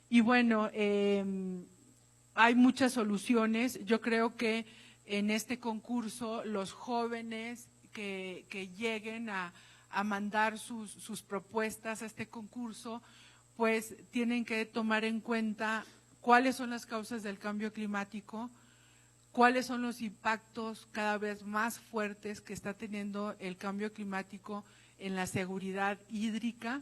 Speaker 5: Y bueno, hay muchas soluciones. Yo creo que en este concurso los jóvenes que lleguen a mandar sus propuestas a este concurso, pues tienen que tomar en cuenta cuáles son las causas del cambio climático, cuáles son los impactos cada vez más fuertes que está teniendo el cambio climático en la seguridad hídrica,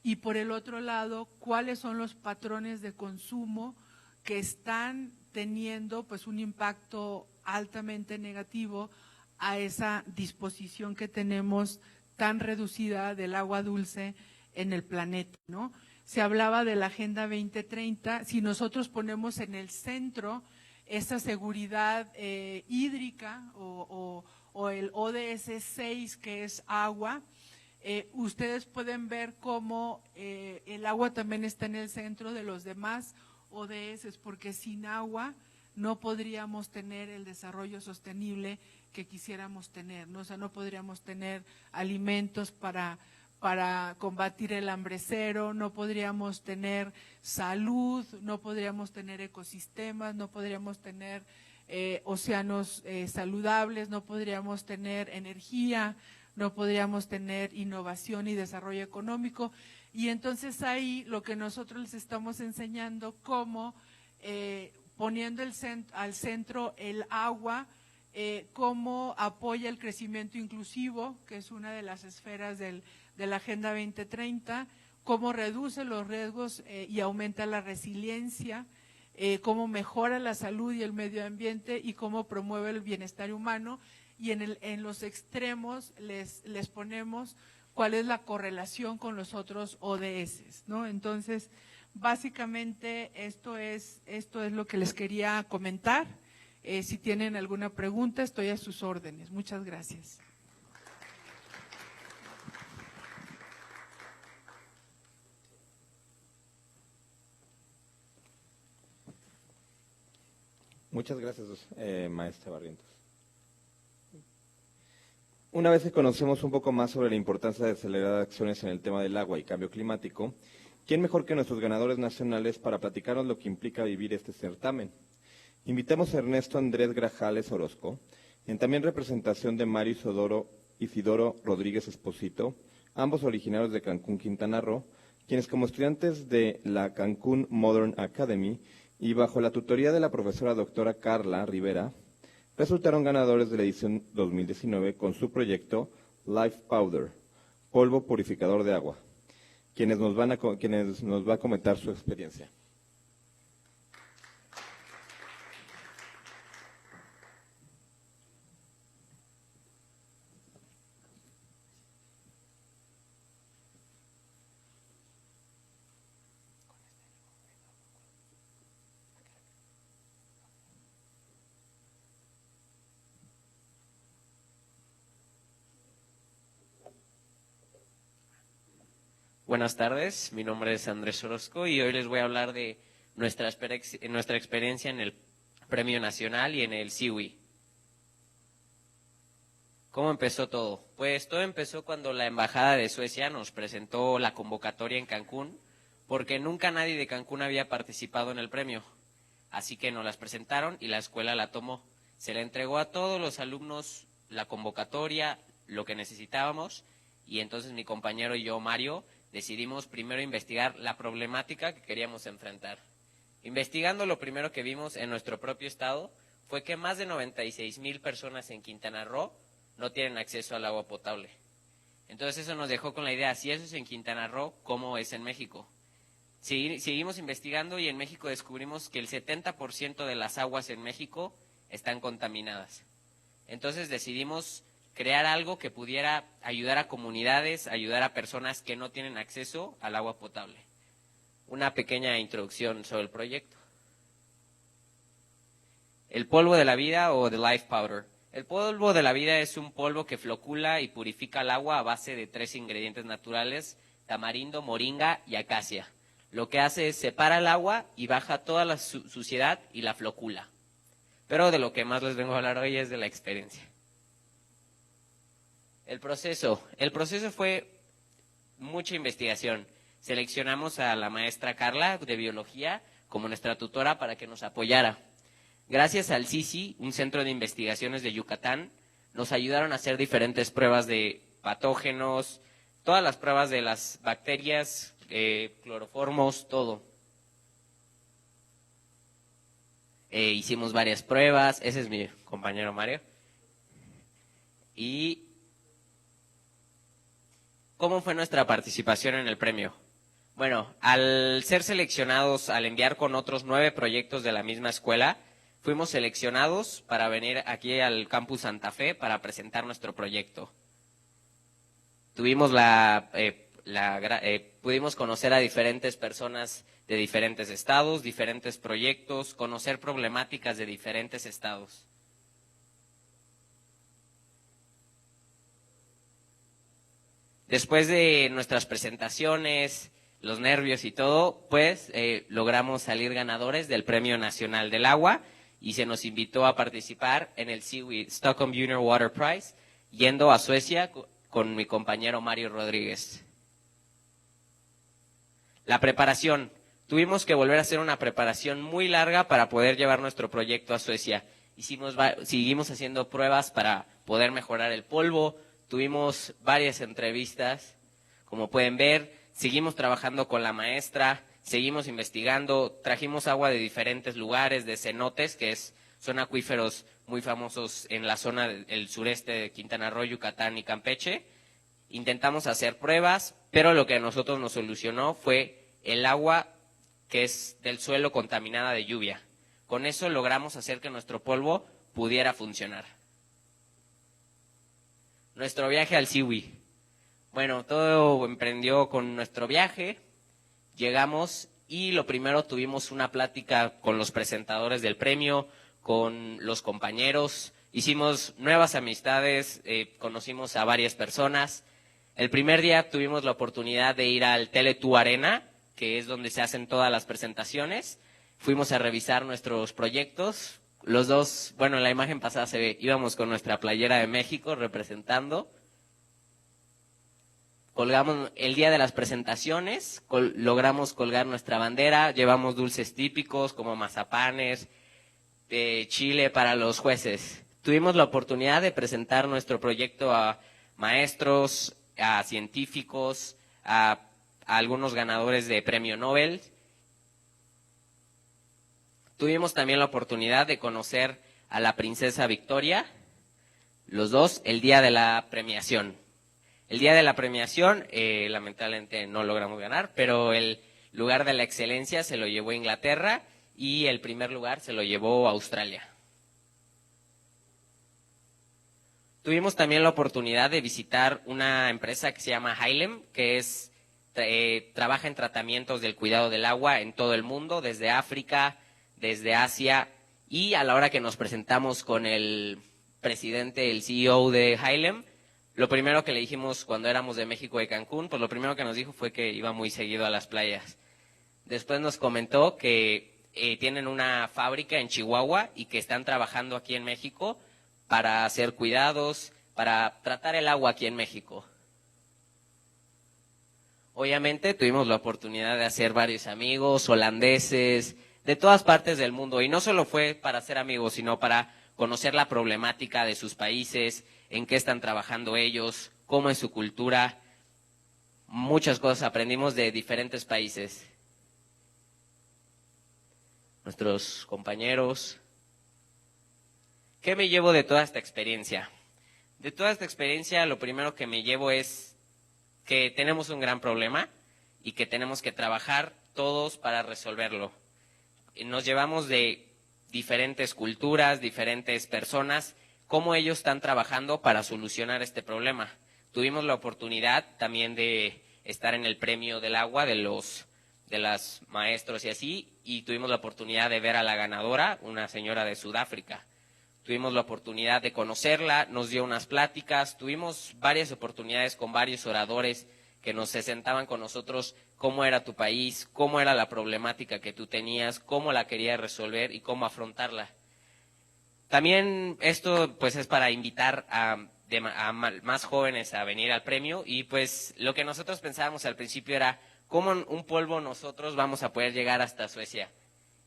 Speaker 5: y por el otro lado, cuáles son los patrones de consumo que están teniendo pues un impacto altamente negativo a esa disposición que tenemos tan reducida del agua dulce en el planeta, ¿no? Se hablaba de la Agenda 2030, si nosotros ponemos en el centro esa seguridad hídrica o el ODS 6, que es agua, ustedes pueden ver cómo el agua también está en el centro de los demás ODS, porque sin agua no podríamos tener el desarrollo sostenible que quisiéramos tener, ¿no? O sea, no podríamos tener alimentos para combatir el hambre cero, no podríamos tener salud, no podríamos tener ecosistemas, no podríamos tener océanos saludables, no podríamos tener energía, no podríamos tener innovación y desarrollo económico. Y entonces ahí lo que nosotros les estamos enseñando, cómo poniendo al centro el agua, cómo apoya el crecimiento inclusivo, que es una de las esferas de la Agenda 2030, cómo reduce los riesgos y aumenta la resiliencia, cómo mejora la salud y el medio ambiente y cómo promueve el bienestar humano. Y en los extremos les ponemos cuál es la correlación con los otros ODS, ¿no? Entonces, básicamente esto es lo que les quería comentar. Si tienen alguna pregunta, estoy a sus órdenes. Muchas gracias.
Speaker 1: Muchas gracias, maestra Barrientos. Una vez que conocemos un poco más sobre la importancia de acelerar acciones en el tema del agua y cambio climático, ¿quién mejor que nuestros ganadores nacionales para platicarnos lo que implica vivir este certamen? Invitamos a Ernesto Andrés Grajales Orozco, en también representación de Mario Isidoro Rodríguez Esposito, ambos originarios de Cancún, Quintana Roo, quienes como estudiantes de la Cancún Modern Academy y bajo la tutoría de la profesora doctora Carla Rivera, resultaron ganadores de la edición 2019 con su proyecto Life Powder, polvo purificador de agua, quienes nos va a comentar su experiencia.
Speaker 6: Buenas tardes, mi nombre es Andrés Orozco y hoy les voy a hablar de nuestra experiencia en el Premio Nacional y en el CIWI. ¿Cómo empezó todo? Pues todo empezó cuando la Embajada de Suecia nos presentó la convocatoria en Cancún, porque nunca nadie de Cancún había participado en el premio. Así que nos las presentaron y la escuela la tomó. Se le entregó a todos los alumnos la convocatoria, lo que necesitábamos, y entonces mi compañero y yo, Mario, decidimos primero investigar la problemática que queríamos enfrentar. Investigando, lo primero que vimos en nuestro propio estado fue que más de 96,000 personas en Quintana Roo no tienen acceso al agua potable. Entonces eso nos dejó con la idea, si eso es en Quintana Roo, ¿cómo es en México? Seguimos investigando y en México descubrimos que el 70% de las aguas en México están contaminadas. Entonces decidimos crear algo que pudiera ayudar a comunidades, ayudar a personas que no tienen acceso al agua potable. Una pequeña introducción sobre el proyecto. El polvo de la vida o The Life Powder. El polvo de la vida es un polvo que flocula y purifica el agua a base de 3 ingredientes naturales: tamarindo, moringa y acacia. Lo que hace es separa el agua y baja toda la suciedad y la flocula. Pero de lo que más les vengo a hablar hoy es de la experiencia. El proceso fue mucha investigación. Seleccionamos a la maestra Carla de biología como nuestra tutora para que nos apoyara. Gracias al CICI, un centro de investigaciones de Yucatán, nos ayudaron a hacer diferentes pruebas de patógenos, todas las pruebas de las bacterias, cloroformos, todo. Hicimos varias pruebas, ese es mi compañero Mario. ¿Y cómo fue nuestra participación en el premio? Bueno, al ser seleccionados, al enviar con otros 9 proyectos de la misma escuela, fuimos seleccionados para venir aquí al Campus Santa Fe para presentar nuestro proyecto. Tuvimos pudimos conocer a diferentes personas de diferentes estados, diferentes proyectos, conocer problemáticas de diferentes estados. Después de nuestras presentaciones, los nervios y todo, pues logramos salir ganadores del Premio Nacional del Agua y se nos invitó a participar en el Seaweed Stockholm Junior Water Prize, yendo a Suecia con mi compañero Mario Rodríguez. La preparación. Tuvimos que volver a hacer una preparación muy larga para poder llevar nuestro proyecto a Suecia. Seguimos haciendo pruebas para poder mejorar el polvo. Tuvimos varias entrevistas, como pueden ver. Seguimos trabajando con la maestra, seguimos investigando. Trajimos agua de diferentes lugares, de cenotes, que son acuíferos muy famosos en la zona del sureste de Quintana Roo, Yucatán y Campeche. Intentamos hacer pruebas, pero lo que a nosotros nos solucionó fue el agua que es del suelo contaminada de lluvia. Con eso logramos hacer que nuestro polvo pudiera funcionar. Nuestro viaje al Seaweed. Bueno, todo emprendió con nuestro viaje. Llegamos y lo primero tuvimos una plática con los presentadores del premio, con los compañeros. Hicimos nuevas amistades, conocimos a varias personas. El primer día tuvimos la oportunidad de ir al Tele2 Arena, que es donde se hacen todas las presentaciones. Fuimos a revisar nuestros proyectos. Los dos, bueno, en la imagen pasada se ve, íbamos con nuestra playera de México representando. Colgamos el día de las presentaciones, logramos colgar nuestra bandera, llevamos dulces típicos como mazapanes, chile para los jueces. Tuvimos la oportunidad de presentar nuestro proyecto a maestros, a científicos, a algunos ganadores de premio Nobel. Tuvimos también la oportunidad de conocer a la princesa Victoria, los dos, el día de la premiación. El día de la premiación, lamentablemente no logramos ganar, pero el lugar de la excelencia se lo llevó Inglaterra y el primer lugar se lo llevó Australia. Tuvimos también la oportunidad de visitar una empresa que se llama Hylem, que trabaja en tratamientos del cuidado del agua en todo el mundo, desde África, desde Asia, y a la hora que nos presentamos con el presidente, el CEO de Hylem, lo primero que le dijimos cuando éramos de México y Cancún, pues lo primero que nos dijo fue que iba muy seguido a las playas. Después nos comentó que tienen una fábrica en Chihuahua y que están trabajando aquí en México para hacer cuidados, para tratar el agua aquí en México. Obviamente tuvimos la oportunidad de hacer varios amigos holandeses, de todas partes del mundo, y no solo fue para hacer amigos, sino para conocer la problemática de sus países, en qué están trabajando ellos, cómo es su cultura. Muchas cosas aprendimos de diferentes países. Nuestros compañeros. ¿Qué me llevo de toda esta experiencia? De toda esta experiencia, lo primero que me llevo es que tenemos un gran problema y que tenemos que trabajar todos para resolverlo. Nos llevamos de diferentes culturas, diferentes personas, cómo ellos están trabajando para solucionar este problema. Tuvimos la oportunidad también de estar en el premio del agua de los maestros y así, y tuvimos la oportunidad de ver a la ganadora, una señora de Sudáfrica. Tuvimos la oportunidad de conocerla, nos dio unas pláticas, tuvimos varias oportunidades con varios oradores que se sentaban con nosotros cómo era tu país, cómo era la problemática que tú tenías, cómo la querías resolver y cómo afrontarla. También esto pues es para invitar a más jóvenes a venir al premio, y pues lo que nosotros pensábamos al principio era cómo en un polvo nosotros vamos a poder llegar hasta Suecia,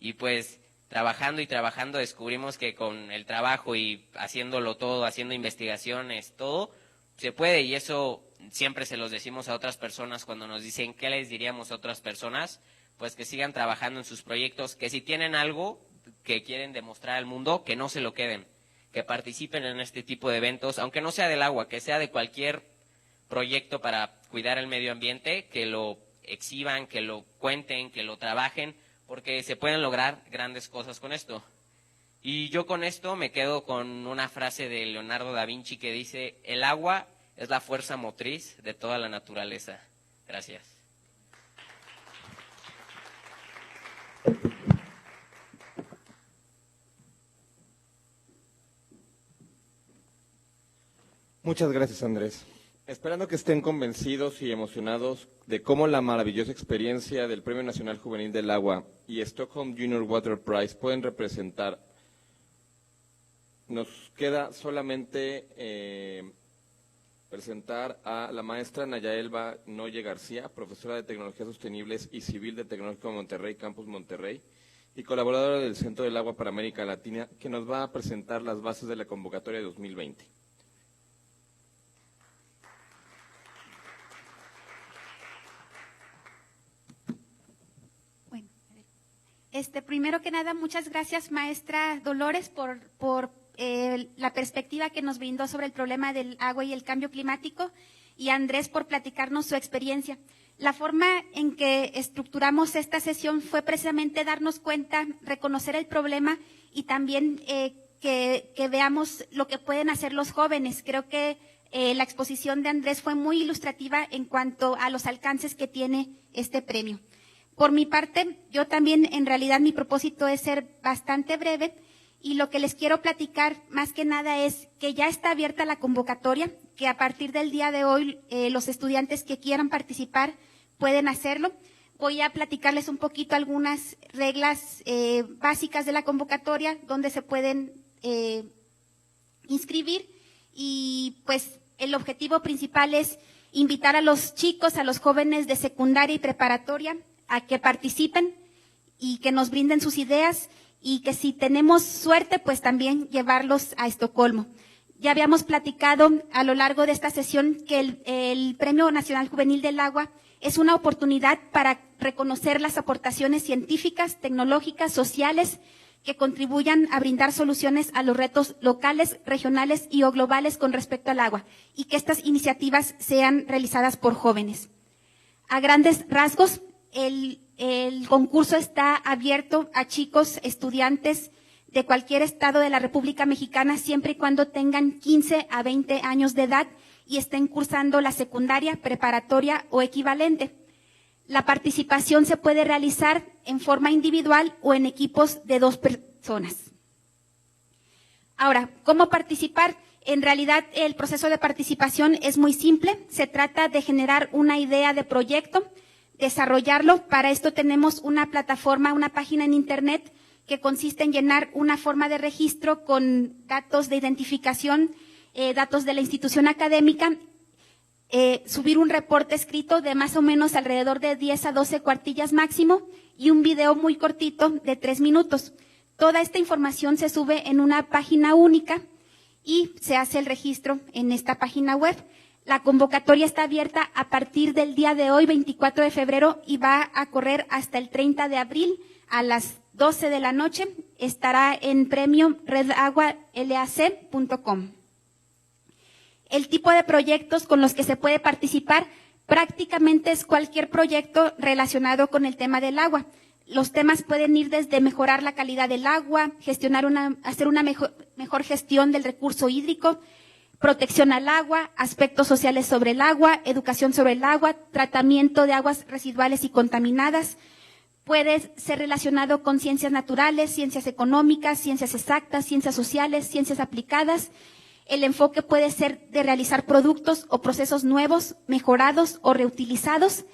Speaker 6: y pues trabajando y trabajando descubrimos que con el trabajo y haciéndolo todo, haciendo investigaciones, todo se puede, y eso siempre se los decimos a otras personas cuando nos dicen qué les diríamos a otras personas, pues que sigan trabajando en sus proyectos, que si tienen algo que quieren demostrar al mundo, que no se lo queden, que participen en este tipo de eventos, aunque no sea del agua, que sea de cualquier proyecto para cuidar el medio ambiente, que lo exhiban, que lo cuenten, que lo trabajen, porque se pueden lograr grandes cosas con esto. Y yo con esto me quedo con una frase de Leonardo da Vinci que dice: el agua es la fuerza motriz de toda la naturaleza. Gracias.
Speaker 1: Muchas gracias, Andrés. Esperando que estén convencidos y emocionados de cómo la maravillosa experiencia del Premio Nacional Juvenil del Agua y Stockholm Junior Water Prize pueden representar, nos queda solamente presentar a la maestra Nayaelba Noye García, profesora de Tecnologías Sostenibles y Civil de Tecnológico de Monterrey, Campus Monterrey, y colaboradora del Centro del Agua para América Latina, que nos va a presentar las bases de la convocatoria de 2020.
Speaker 7: Primero que nada, muchas gracias, maestra Dolores, por la perspectiva que nos brindó sobre el problema del agua y el cambio climático, y Andrés por platicarnos su experiencia. La forma en que estructuramos esta sesión fue precisamente darnos cuenta, reconocer el problema y también que veamos lo que pueden hacer los jóvenes. Creo que la exposición de Andrés fue muy ilustrativa en cuanto a los alcances que tiene este premio. Por mi parte, yo también, en realidad, mi propósito es ser bastante breve, y lo que les quiero platicar más que nada es que ya está abierta la convocatoria, que a partir del día de hoy los estudiantes que quieran participar pueden hacerlo. Voy a platicarles un poquito algunas reglas básicas de la convocatoria, donde se pueden inscribir, y pues el objetivo principal es invitar a los chicos, a los jóvenes de secundaria y preparatoria a que participen y que nos brinden sus ideas, y que si tenemos suerte, pues también llevarlos a Estocolmo. Ya habíamos platicado a lo largo de esta sesión que el Premio Nacional Juvenil del Agua es una oportunidad para reconocer las aportaciones científicas, tecnológicas, sociales, que contribuyan a brindar soluciones a los retos locales, regionales y o globales con respecto al agua, y que estas iniciativas sean realizadas por jóvenes. A grandes rasgos, el concurso está abierto a chicos, estudiantes de cualquier estado de la República Mexicana, siempre y cuando tengan 15 a 20 años de edad y estén cursando la secundaria, preparatoria o equivalente. La participación se puede realizar en forma individual o en equipos de 2 personas. Ahora, ¿cómo participar? En realidad, el proceso de participación es muy simple. Se trata de generar una idea de proyecto, desarrollarlo. Para esto tenemos una plataforma, una página en internet que consiste en llenar una forma de registro con datos de identificación, datos de la institución académica, subir un reporte escrito de más o menos alrededor de 10 a 12 cuartillas máximo y un video muy cortito de 3 minutos. Toda esta información se sube en una página única y se hace el registro en esta página web. La convocatoria está abierta a partir del día de hoy, 24 de febrero, y va a correr hasta el 30 de abril a las 12 de la noche. Estará en premio redagualac.com. El tipo de proyectos con los que se puede participar prácticamente es cualquier proyecto relacionado con el tema del agua. Los temas pueden ir desde mejorar la calidad del agua, hacer una mejor gestión del recurso hídrico, protección al agua, aspectos sociales sobre el agua, educación sobre el agua, tratamiento de aguas residuales y contaminadas. Puede ser relacionado con ciencias naturales, ciencias económicas, ciencias exactas, ciencias sociales, ciencias aplicadas. El enfoque puede ser de realizar productos o procesos nuevos, mejorados o reutilizados,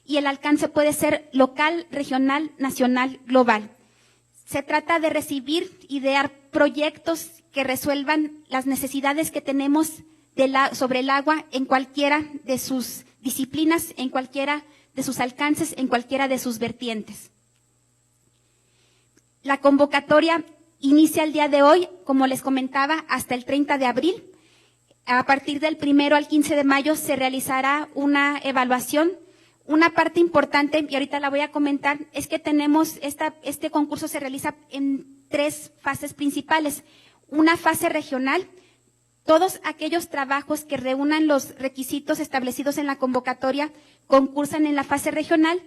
Speaker 7: y el alcance puede ser local, regional, nacional, global. Se trata de recibir, idear proyectos que resuelvan las necesidades que tenemos sobre el agua en cualquiera de sus disciplinas, en cualquiera de sus alcances, en cualquiera de sus vertientes. La convocatoria inicia el día de hoy, como les comentaba, hasta el 30 de abril. A partir del 1 al 15 de mayo se realizará una evaluación. Una parte importante, y ahorita la voy a comentar, es que tenemos este concurso se realiza en 3 fases principales. Una fase regional, todos aquellos trabajos que reúnan los requisitos establecidos en la convocatoria concursan en la fase regional,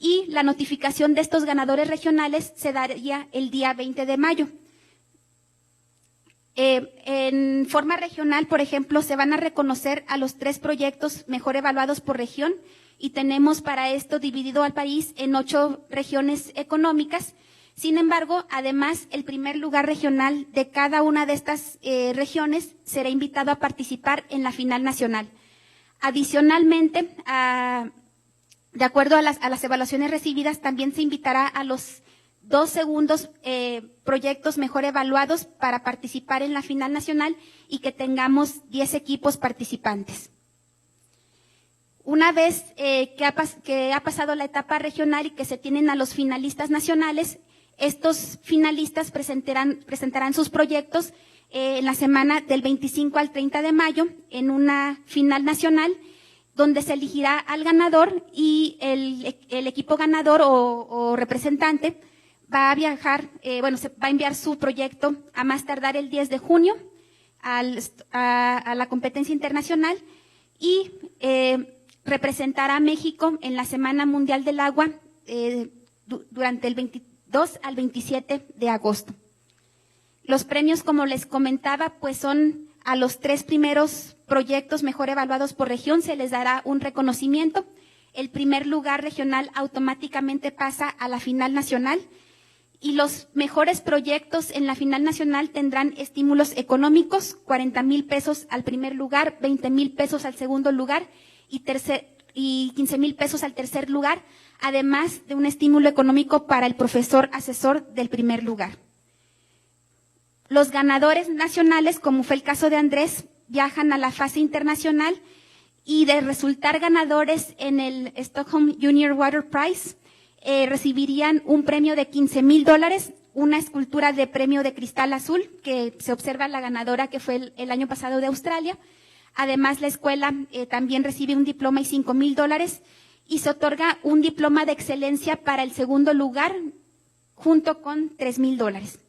Speaker 7: y la notificación de estos ganadores regionales se daría el día 20 de mayo. En forma regional, por ejemplo, se van a reconocer a los 3 proyectos mejor evaluados por región, y tenemos para esto dividido al país en 8 regiones económicas. Sin embargo, además, el primer lugar regional de cada una de estas regiones será invitado a participar en la final nacional. Adicionalmente, de acuerdo a las evaluaciones recibidas, también se invitará a los 2 segundos proyectos mejor evaluados para participar en la final nacional, y que tengamos 10 equipos participantes. Una vez que ha pasado la etapa regional y que se tienen a los finalistas nacionales, estos finalistas presentarán sus proyectos en la semana del 25 al 30 de mayo en una final nacional, donde se elegirá al ganador, y el equipo ganador o representante va a viajar, se va a enviar su proyecto a más tardar el 10 de junio a la competencia internacional, y representará a México en la Semana Mundial del Agua durante el 22 al 27 de agosto. Los premios, como les comentaba, pues son a los 3 primeros proyectos mejor evaluados por región, se les dará un reconocimiento. El primer lugar regional automáticamente pasa a la final nacional, y los mejores proyectos en la final nacional tendrán estímulos económicos: 40,000 pesos al primer lugar, 20,000 pesos al segundo lugar y 15,000 pesos al tercer lugar, además de un estímulo económico para el profesor asesor del primer lugar. Los ganadores nacionales, como fue el caso de Andrés, viajan a la fase internacional, y de resultar ganadores en el Stockholm Junior Water Prize, recibirían un premio de $15,000, una escultura de premio de cristal azul, que se observa la ganadora, que fue el año pasado de Australia. Además, la escuela también recibe un diploma y $5,000, y se otorga un diploma de excelencia para el segundo lugar, junto con $3,000.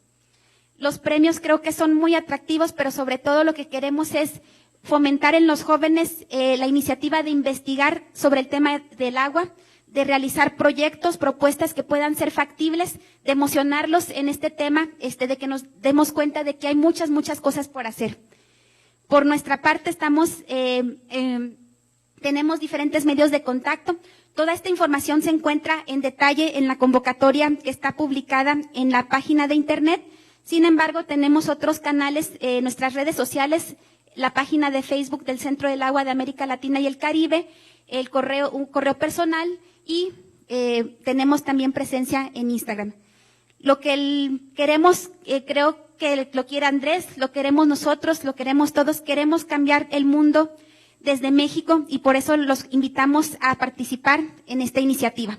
Speaker 7: Los premios creo que son muy atractivos, pero sobre todo lo que queremos es fomentar en los jóvenes la iniciativa de investigar sobre el tema del agua, de realizar proyectos, propuestas que puedan ser factibles, de emocionarlos en este tema, de que nos demos cuenta de que hay muchas cosas por hacer. Por nuestra parte tenemos diferentes medios de contacto. Toda esta información se encuentra en detalle en la convocatoria que está publicada en la página de internet. Sin embargo, tenemos otros canales, nuestras redes sociales, la página de Facebook del Centro del Agua de América Latina y el Caribe, un correo personal, y tenemos también presencia en Instagram. Lo que queremos, creo que lo quiere Andrés, lo queremos nosotros, lo queremos todos, queremos cambiar el mundo desde México, y por eso los invitamos a participar en esta iniciativa.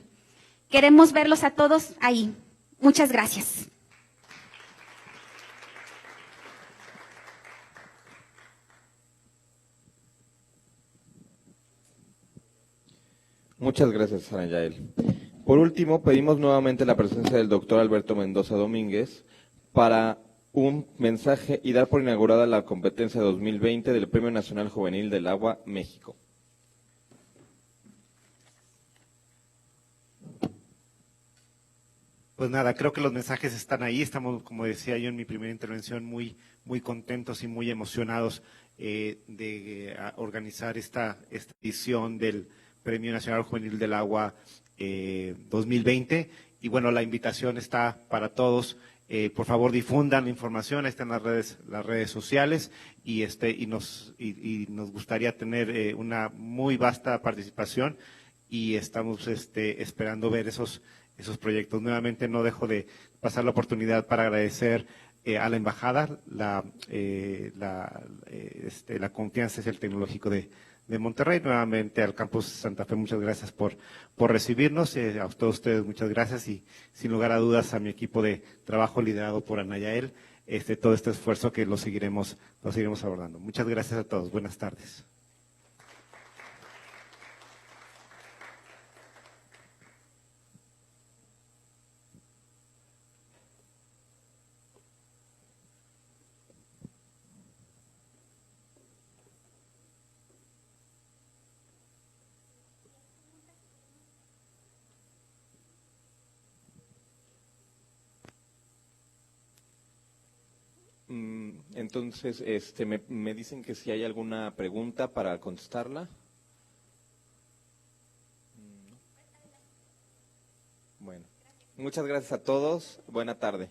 Speaker 7: Queremos verlos a todos ahí. Muchas gracias.
Speaker 1: Muchas gracias, Sara Yael. Por último, pedimos nuevamente la presencia del doctor Alberto Mendoza Domínguez para un mensaje y dar por inaugurada la competencia 2020 del Premio Nacional Juvenil del Agua México.
Speaker 2: Pues nada, creo que los mensajes están ahí. Estamos, como decía yo en mi primera intervención, muy contentos y muy emocionados de organizar esta edición del Premio Nacional Juvenil del Agua 2020. Y bueno, la invitación está para todos Por favor, difundan la información, ahí están las redes sociales, y nos gustaría tener una muy vasta participación, y estamos esperando ver esos proyectos. Nuevamente no dejo de pasar la oportunidad para agradecer a la embajada la confianza hacia el Tecnológico de Monterrey, nuevamente al Campus Santa Fe, muchas gracias por recibirnos, a todos ustedes muchas gracias, y sin lugar a dudas a mi equipo de trabajo liderado por Anayael, todo este esfuerzo que lo seguiremos abordando. Muchas gracias a todos, buenas tardes.
Speaker 1: Entonces, me dicen que si hay alguna pregunta para contestarla. Bueno, muchas gracias a todos. Buena tarde.